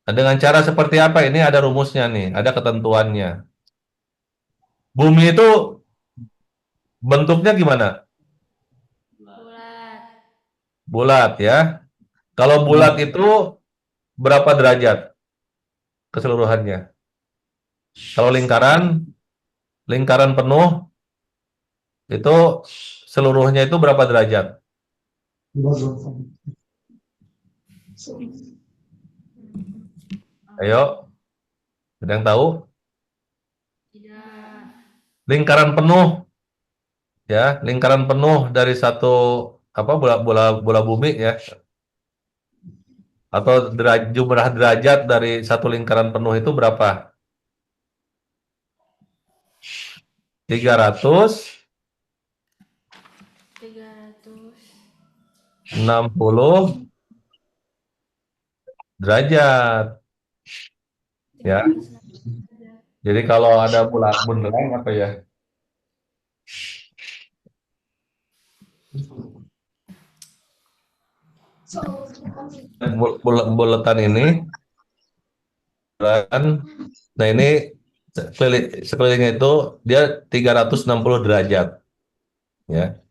Nah, dengan cara seperti apa? Ini ada rumusnya nih, ada ketentuannya. Bumi itu bentuknya gimana? Bulat. Bulat ya. Kalau bulat itu berapa derajat keseluruhannya? Kalau lingkaran penuh itu seluruhnya itu berapa derajat? Ayo, ada yang tahu? Tidak. Lingkaran penuh ya, lingkaran penuh dari satu bola bola bola bumi ya, atau jumlah derajat dari satu lingkaran penuh itu berapa? 360 300. derajat ya. Jadi kalau ada bulat bunderan apa ya? Bulatan ini kan, nah ini sekelilingnya itu dia 360 derajat ya.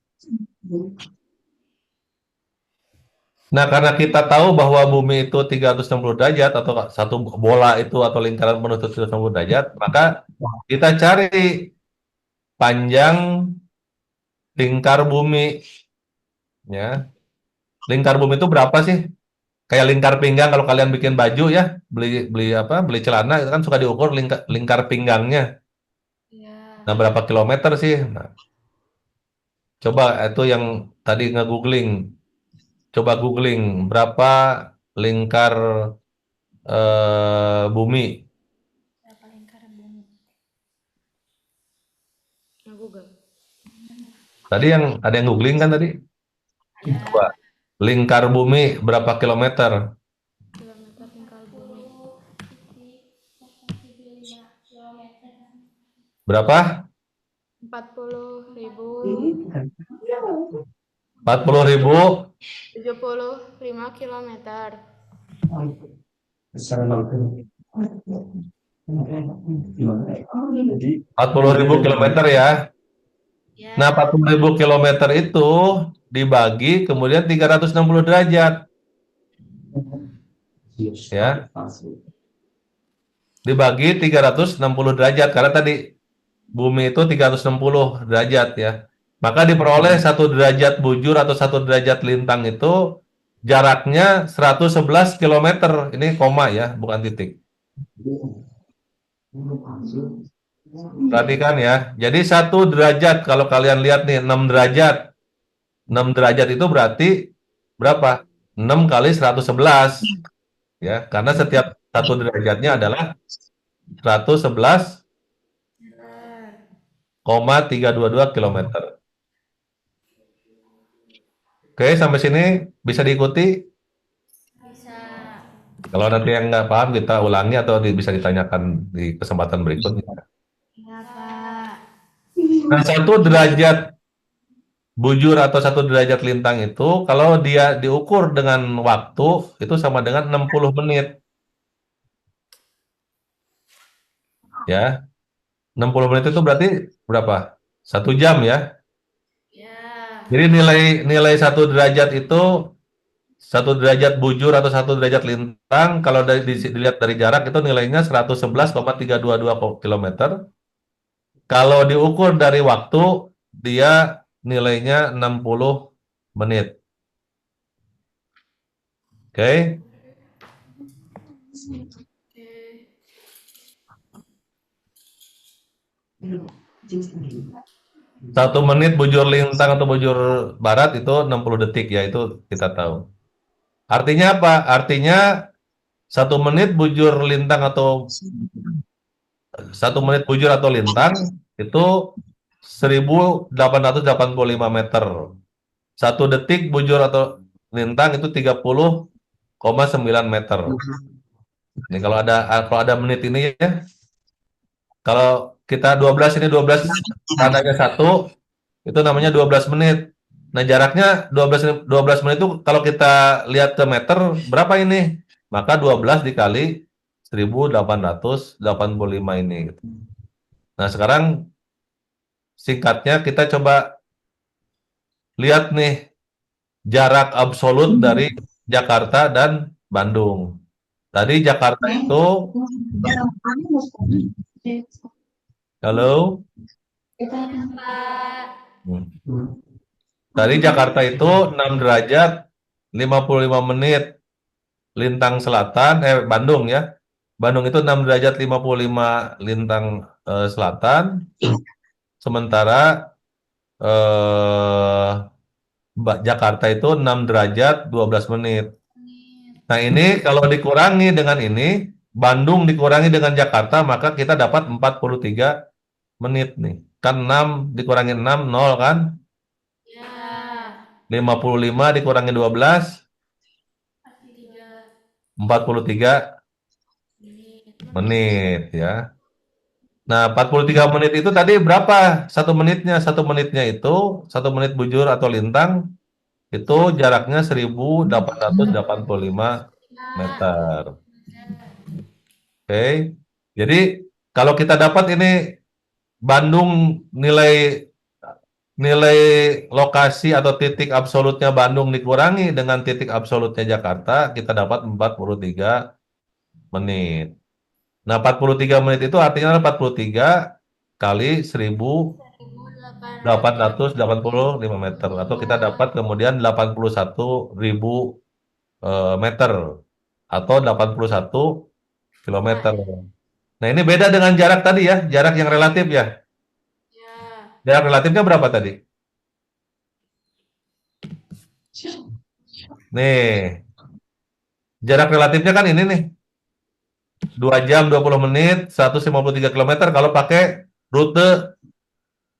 Nah, karena kita tahu bahwa bumi itu 360 derajat atau satu bola itu atau lingkaran penuh itu 360 derajat, maka kita cari panjang lingkar bumi ya. Lingkar bumi itu berapa sih? Kayak lingkar pinggang kalau kalian bikin baju ya, beli beli celana itu kan suka diukur lingkar pinggangnya. Ya. Nah, berapa kilometer sih? Nah, coba itu yang tadi nge-googling. Coba googling berapa lingkar bumi. Berapa lingkaran bumi? Google. Tadi ada yang googling kan tadi? Coba lingkar bumi berapa kilometer? Kilometer lingkar bumi. Berapa? 40.000. 40.000. 75 kilometer. 40.000 kilometer ya. Ya. Nah, 40.000 kilometer itu dibagi kemudian 360 derajat ya. Dibagi 360 derajat karena tadi bumi itu 360 derajat ya. Maka diperoleh 1 derajat bujur atau 1 derajat lintang itu jaraknya 111 kilometer. Ini koma ya, bukan titik. Perhatikan ya. Jadi 1 derajat kalau kalian lihat nih 6 derajat. 6 derajat itu berarti berapa? 6 kali 111 ya. Karena setiap 1 derajatnya adalah 111,322 kilometer. Oke, sampai sini bisa diikuti. Bisa. Kalau nanti yang nggak paham kita ulangi atau bisa ditanyakan di kesempatan berikutnya. Iya, Kak. Nah, 1 derajat bujur atau 1 derajat lintang itu kalau dia diukur dengan waktu itu sama dengan 60 menit. Ya, 60 menit itu berarti berapa? 1 jam ya. Ya. Jadi nilai 1 derajat itu 1 derajat bujur atau 1 derajat lintang kalau dilihat dari jarak itu nilainya 111,322 kilometer. Kalau diukur dari waktu dia nilainya 60 menit. Oke. Satu menit bujur lintang atau bujur barat itu 60 detik ya, itu kita tahu. Artinya apa? Artinya 1 menit bujur lintang atau 1 menit bujur atau lintang itu 1885 meter. 1 detik bujur atau lintang itu 30,9 meter. Ini kalau ada menit ini ya, kalau kita 12 ini 12 tandanya 1 itu namanya 12 menit. Nah, jaraknya 12 menit itu kalau kita lihat ke meter berapa ini? Maka 12 dikali 1885 ini gitu. Nah, sekarang singkatnya kita coba lihat nih jarak absolut dari Jakarta dan Bandung. Tadi Jakarta itu halo. Tadi Jakarta itu 6 derajat 55 menit lintang selatan, Bandung ya. Bandung itu 6 derajat 55 lintang selatan. Sementara Jakarta itu 6 derajat 12 menit. Nah, ini kalau dikurangi dengan ini, Bandung dikurangi dengan Jakarta, maka kita dapat 43 menit nih. Kan 6 dikurangi 6, 0 kan? Ya. 55 dikurangi 12, 43 menit ya. Nah, 43 menit itu tadi berapa? 1 menitnya. 1 menitnya itu, 1 menit bujur atau lintang, itu jaraknya 1885 meter. Oke. Jadi, kalau kita dapat ini Bandung nilai nilai lokasi atau titik absolutnya Bandung dikurangi dengan titik absolutnya Jakarta, kita dapat 43 menit. Nah, 43 menit itu artinya 43 kali 1885 meter. Atau kita dapat kemudian 81.000 meter. Atau 81 kilometer. Nah, ini beda dengan jarak tadi ya. Jarak yang relatif ya. Jarak relatifnya berapa tadi? Nih. Jarak relatifnya kan ini nih. 2 jam 20 menit, 153 kilometer kalau pakai rute.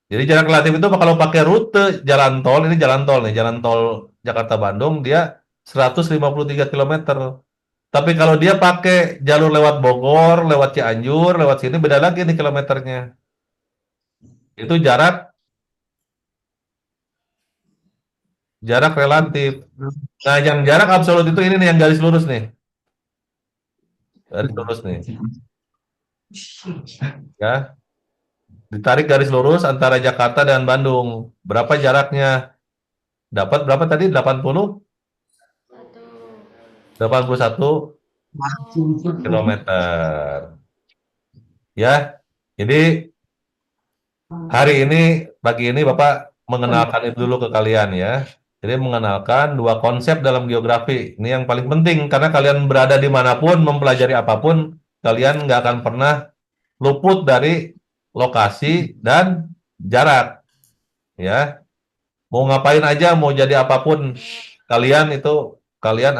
Jadi jarak relatif itu kalau pakai rute jalan tol, ini jalan tol nih, jalan tol Jakarta-Bandung, dia 153 kilometer. Tapi kalau dia pakai jalur lewat Bogor, lewat Cianjur, lewat sini beda lagi nih kilometernya. Itu jarak relatif. Nah, yang jarak absolut itu ini nih yang garis lurus nih. Garis lurus nih. Ya, ditarik garis lurus antara Jakarta dan Bandung. Berapa jaraknya? Dapat berapa tadi? 81 kilometer. Ya, jadi hari ini, pagi ini Bapak mengenalkan itu dulu ke kalian ya. Jadi mengenalkan dua konsep dalam geografi. Ini yang paling penting karena kalian berada dimanapun, mempelajari apapun, kalian nggak akan pernah luput dari lokasi dan jarak. Ya, mau ngapain aja, mau jadi apapun, kalian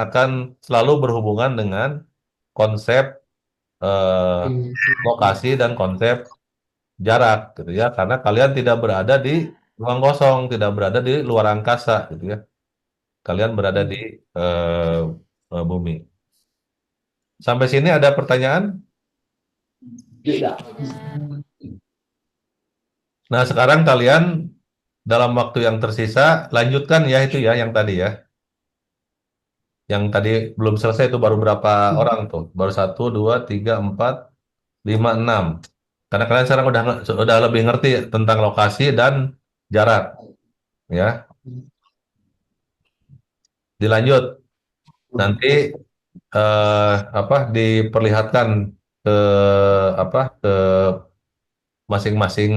akan selalu berhubungan dengan konsep eh, lokasi dan konsep jarak gitu ya karena kalian tidak berada di ruang kosong, tidak berada di luar angkasa gitu ya. Kalian berada di eh, bumi. Sampai sini ada pertanyaan? Tidak. Nah, sekarang kalian dalam waktu yang tersisa lanjutkan ya itu ya yang tadi ya. Yang tadi belum selesai itu baru berapa orang tuh? Baru 1, 2, 3, 4, 5, 6. Karena kalian sekarang udah lebih ngerti tentang lokasi dan jarak ya. Dilanjut. Nanti diperlihatkan ke ke masing-masing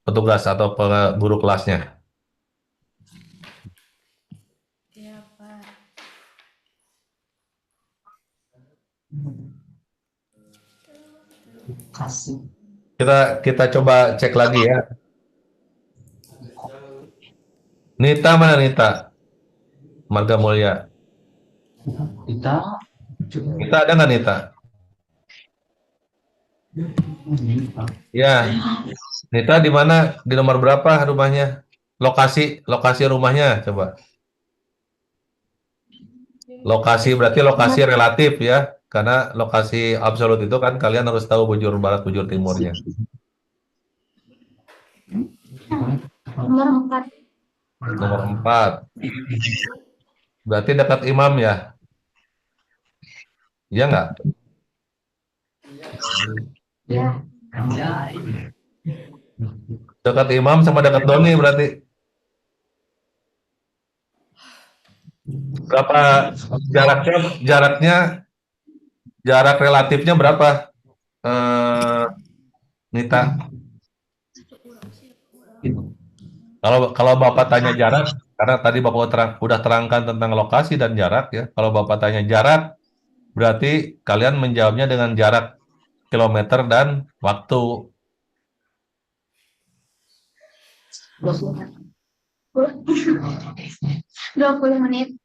petugas atau guru kelasnya. Iya, Pak. Kita coba cek lagi ya. Nita mana Nita? Marga Mulia. Nita ada nggak Nita? Ya, Nita di mana? Di nomor berapa rumahnya? Lokasi rumahnya coba. Lokasi berarti lokasi relatif ya, karena lokasi absolut itu kan kalian harus tahu bujur barat, bujur timurnya. Nomor 4. Nomor 4. Berarti dekat imam ya? Iya nggak? Ya. Dekat imam sama dekat Doni berarti. Berapa jarak relatifnya berapa? Nita. Kalau Bapak tanya jarak, karena tadi Bapak udah terangkan tentang lokasi dan jarak ya. Kalau Bapak tanya jarak, berarti kalian menjawabnya dengan jarak kilometer dan waktu. 20 menit.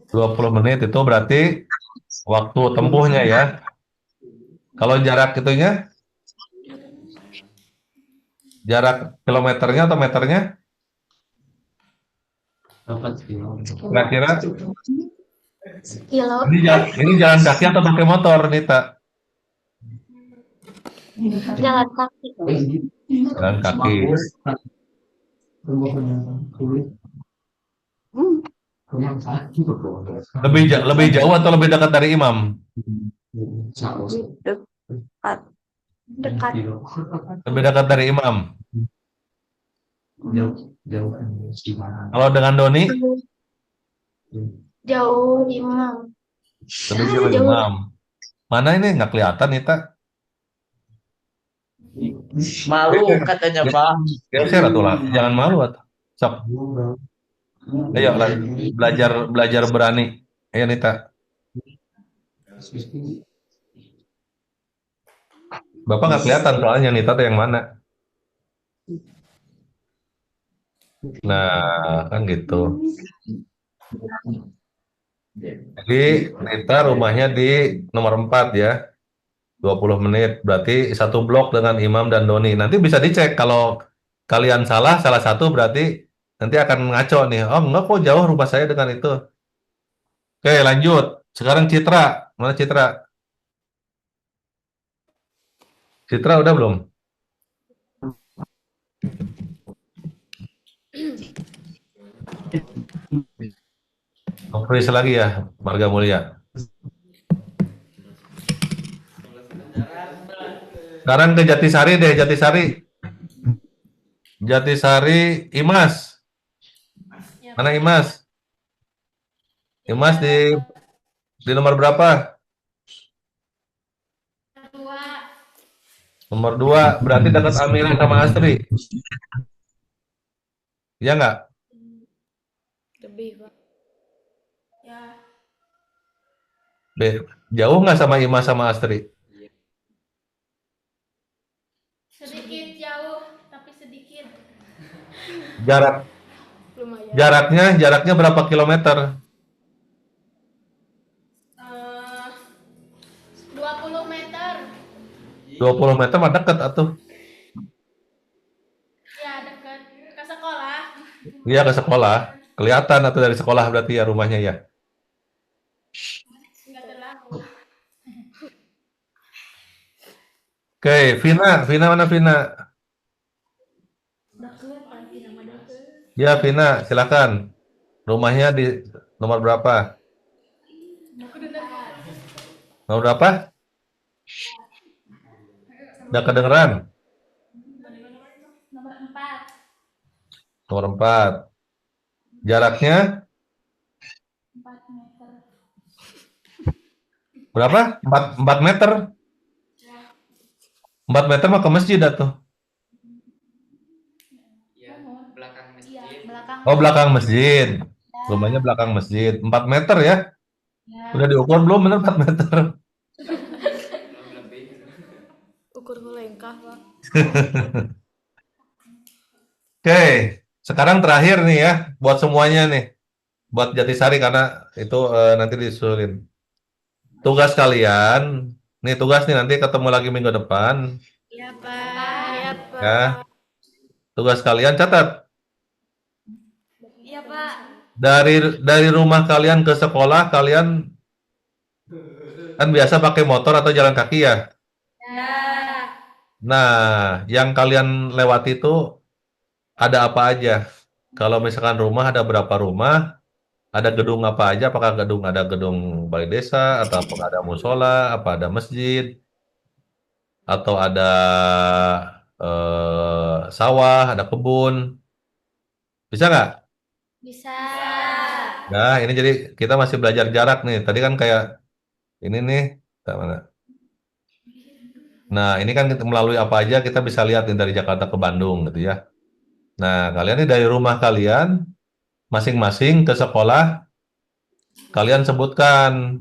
20 menit itu berarti waktu tempuhnya ya. Kalau jarak itunya, jarak kilometernya atau meternya, kira-kira Kilo. ini jalan kaki atau pakai motor, Nita? Jalan kaki. Jalan kaki. Lebih jauh atau lebih dekat dari imam? Dekat. Dekat. Lebih dekat dari imam. Kalau dengan Doni, Jauh imam. lebih jauh dari imam. Mana ini nggak kelihatan, Nita? Malu katanya Pak. Geser atuh lah, jangan malu atuh. Sok, ayo lah, belajar berani. Ayo Nita. Bapak nggak kelihatan soalnya Nita tuh yang mana. Nah, kan gitu. Jadi Nita rumahnya di nomor 4 ya. 20 menit. Berarti satu blok dengan Imam dan Doni. Nanti bisa dicek kalau kalian salah satu berarti nanti akan ngaco nih. Oh enggak kok jauh rumah saya dengan itu. Oke lanjut. Sekarang Citra. Mana Citra? Citra udah belum? Tulis lagi ya, Marga Mulia. Sekarang ke Jatisari deh, Jatisari. Jatisari, Imas. Mana Imas? Imas di nomor berapa? Dua. Nomor 2, berarti dekat Amira sama Astri. Iya nggak? Lebih, Pak. Ya, Jauh nggak sama Imas sama Astri? sedikit jauh, tapi sedikit. Jarak Lumayan. jaraknya berapa kilometer? 20 meter. 20 meter mah dekat atuh. Ya, dekat ke sekolah. Iya ke sekolah. Kelihatan atau dari sekolah berarti ya rumahnya ya. Enggak terlalu. Oke, Vina mana Vina? Ya Vina, silakan. Rumahnya di nomor berapa? Nomor berapa? Udah kedengeran? Nomor 4. Nomor 4. Jaraknya 4 meter. berapa? 4 meter. 4 meter mah ke masjid atuh. Ya, belakang Iya, masjid. belakang. Oh, belakang masjid. Rumahnya belakang masjid. 4 meter ya? Ya, Udah diukur belum bener 4 meter? Belum lebih. ukur melengkah, Pak. Oke, sekarang terakhir nih ya buat semuanya nih. Buat Jatisari karena itu nanti disusulin. Tugas kalian, nih tugas nih nanti ketemu lagi minggu depan Iya, Pak. Iya, Pak. ya. Tugas kalian catat Iya, Pak. dari rumah kalian ke sekolah kalian kan biasa pakai motor atau jalan kaki ya. Ya. Nah, yang kalian lewati itu ada apa aja? Kalau misalkan rumah ada berapa rumah? Ada gedung apa aja? Apakah ada gedung balai desa atau apakah ada musola, apa ada masjid atau ada sawah, ada kebun? Bisa nggak? Bisa. Nah, ini jadi kita masih belajar jarak nih. Tadi kan kayak ini nih, mana? Nah, ini kan kita melalui apa aja kita bisa lihat nih dari Jakarta ke Bandung gitu ya. Nah, kalian ini dari rumah kalian masing-masing ke sekolah kalian sebutkan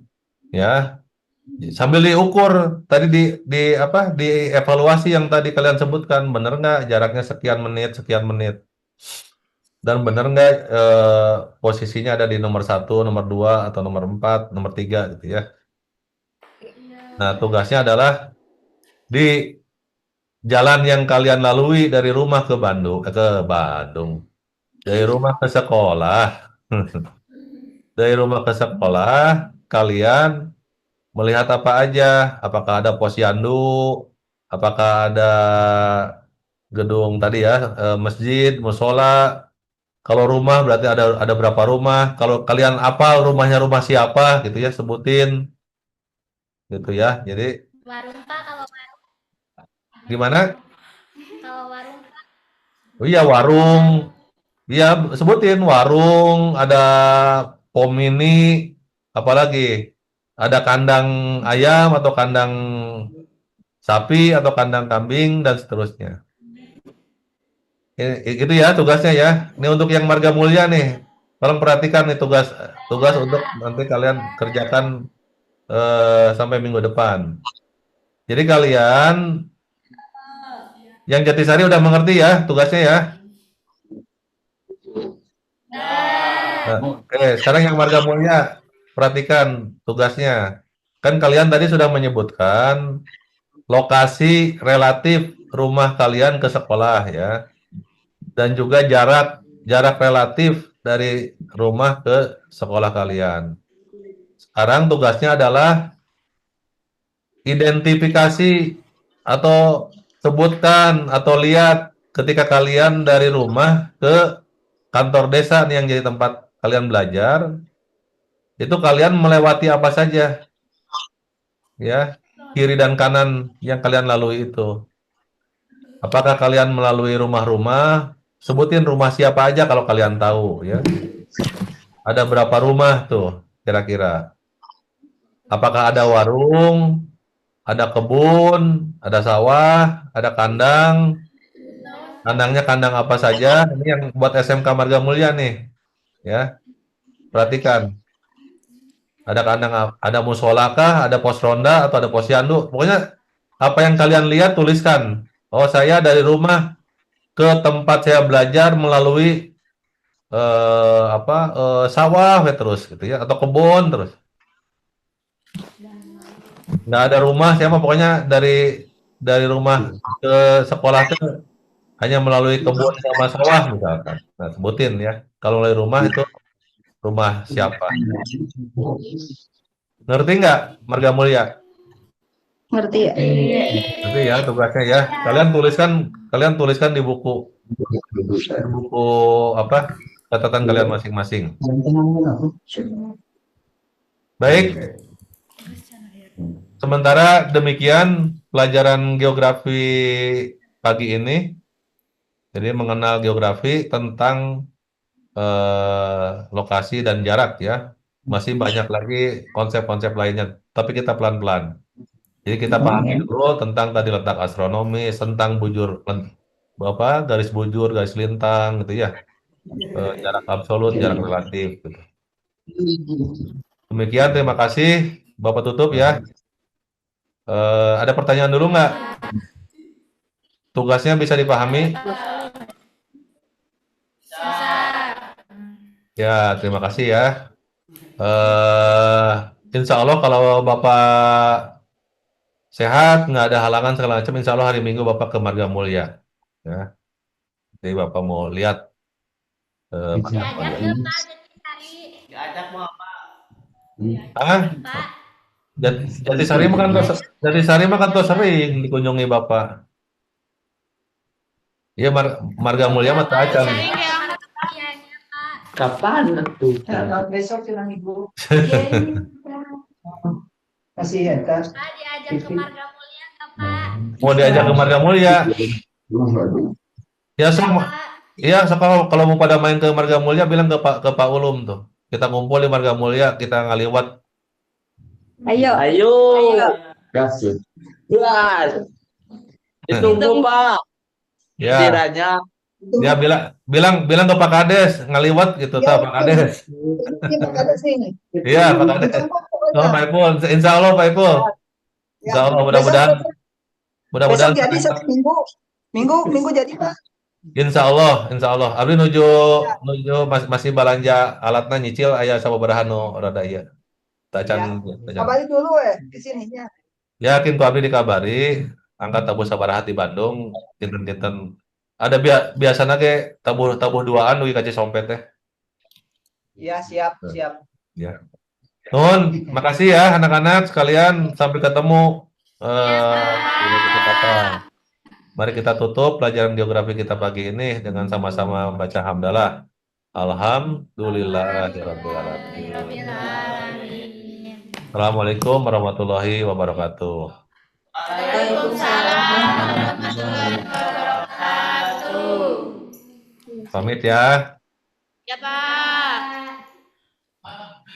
ya sambil diukur tadi dievaluasi yang tadi kalian sebutkan bener nggak jaraknya sekian menit dan bener nggak posisinya ada di nomor 1, nomor 2 atau nomor 4, nomor 3 gitu ya. Nah, tugasnya adalah di jalan yang kalian lalui dari rumah ke Bandung, dari rumah ke sekolah, dari rumah ke sekolah, kalian melihat apa aja? Apakah ada posyandu? Apakah ada gedung tadi ya, masjid, musola? Kalau rumah berarti ada berapa rumah? Kalau kalian apal rumahnya rumah siapa gitu ya, sebutin gitu ya. Jadi Warung, Pak, kalau warung. gimana? Kalau warung, Pak. Oh iya warung. Iya sebutin warung, ada pom mini, apalagi ada kandang ayam atau kandang sapi atau kandang kambing dan seterusnya. Itu ya tugasnya ya. Ini untuk yang marga mulia nih. Tolong perhatikan nih tugas tugas untuk nanti kalian kerjakan sampai minggu depan. Jadi kalian yang Jatisari udah mengerti ya tugasnya ya. Nah, oke, sekarang yang marga mulia perhatikan tugasnya. Kan kalian tadi sudah menyebutkan lokasi relatif rumah kalian ke sekolah ya. Dan juga jarak relatif dari rumah ke sekolah kalian. Sekarang tugasnya adalah identifikasi atau sebutkan atau lihat ketika kalian dari rumah ke kantor desa nih yang jadi tempat kalian belajar, itu kalian melewati apa saja, ya. kiri dan kanan yang kalian lalui itu? Apakah kalian melalui rumah-rumah? Sebutin rumah siapa aja kalau kalian tahu ya. Ada berapa rumah tuh kira-kira? Apakah ada warung, ada kebun, ada sawah, ada kandang? Kandangnya kandang apa saja? Ini yang buat SMK Marga Mulia nih, ya. Perhatikan. Ada kandang, ada musola kah, ada pos ronda atau ada posyandu? Pokoknya apa yang kalian lihat tuliskan. Oh, saya dari rumah ke tempat saya belajar melalui sawah terus gitu ya, atau kebun terus. Nggak ada rumah siapa pokoknya dari rumah ke sekolah itu hanya melalui kebun sama sawah misalkan. Nah, sebutin ya. Kalau melalui rumah itu rumah siapa? Ngerti nggak Marga Mulia? Ngerti ya? Ngerti ya tugasnya ya. Kalian tuliskan di buku apa? Catatan kalian masing-masing. Baik. Sementara demikian pelajaran geografi pagi ini. Jadi mengenal geografi tentang lokasi dan jarak ya. Masih banyak lagi konsep-konsep lainnya, tapi kita pelan-pelan. Jadi kita pahami dulu tentang tadi letak astronomis, tentang garis bujur, garis lintang gitu ya. Jarak absolut, jarak relatif gitu. Demikian, terima kasih. Bapak tutup ya. Ada pertanyaan dulu nggak? Tugasnya bisa dipahami? Ya, terima kasih ya. Insya Allah kalau Bapak sehat, nggak ada halangan segala macam, insya Allah hari Minggu Bapak ke Marga Mulia. Ya. Jadi Bapak mau lihat Marga Mulia. Diajak mau apa? Ah, Jatisari mah kan tuh sering dikunjungi Bapak. Iya, Marga Mulia mah tak acan. Kapan tuh? Besok silang ibu. Iya, Masih ya kan? Pak diajak ke Marga Mulia nggak, Pak? Mau diajak ke Marga Mulia? Ya, kalau mau pada main ke Marga Mulia bilang ke Pak Ulum tuh. Kita kumpul di Marga Mulia, kita ngaliwat. Ayo. Ayo. Gasut. Buat. Ditunggu Pak. Ya, Kiranya. ya bilang ke Pak Kades ngaliwat gitu, Pak Kades. Iya, Pak Kades. Oh, Pak Ipul, Insya Allah Pak Ipul. Insya Allah mudah-mudahan. Besok jadi minggu jadi Pak. Insya Allah. Abdi nuju masih balanja alatnya nyicil aya sababaraha nu rada ieu. Tacan. Kabari dulu ke sininya. Yakin ku abdi dikabari angkat tabuh sabaraha di Bandung dinten-dinten ada biasana ge tabuh duaan dugi ka Cisompet teh. Ya, siap. Ya. Nun, makasih ya anak-anak sekalian, sampai ketemu di kesempatan. Mari kita tutup pelajaran geografi kita pagi ini dengan sama-sama membaca hamdalah. Alhamdulillahirabbil alamin. Assalamualaikum warahmatullahi wabarakatuh. Waalaikumsalam warahmatullahi wabarakatuh. Pamit ya. Ya, Pak.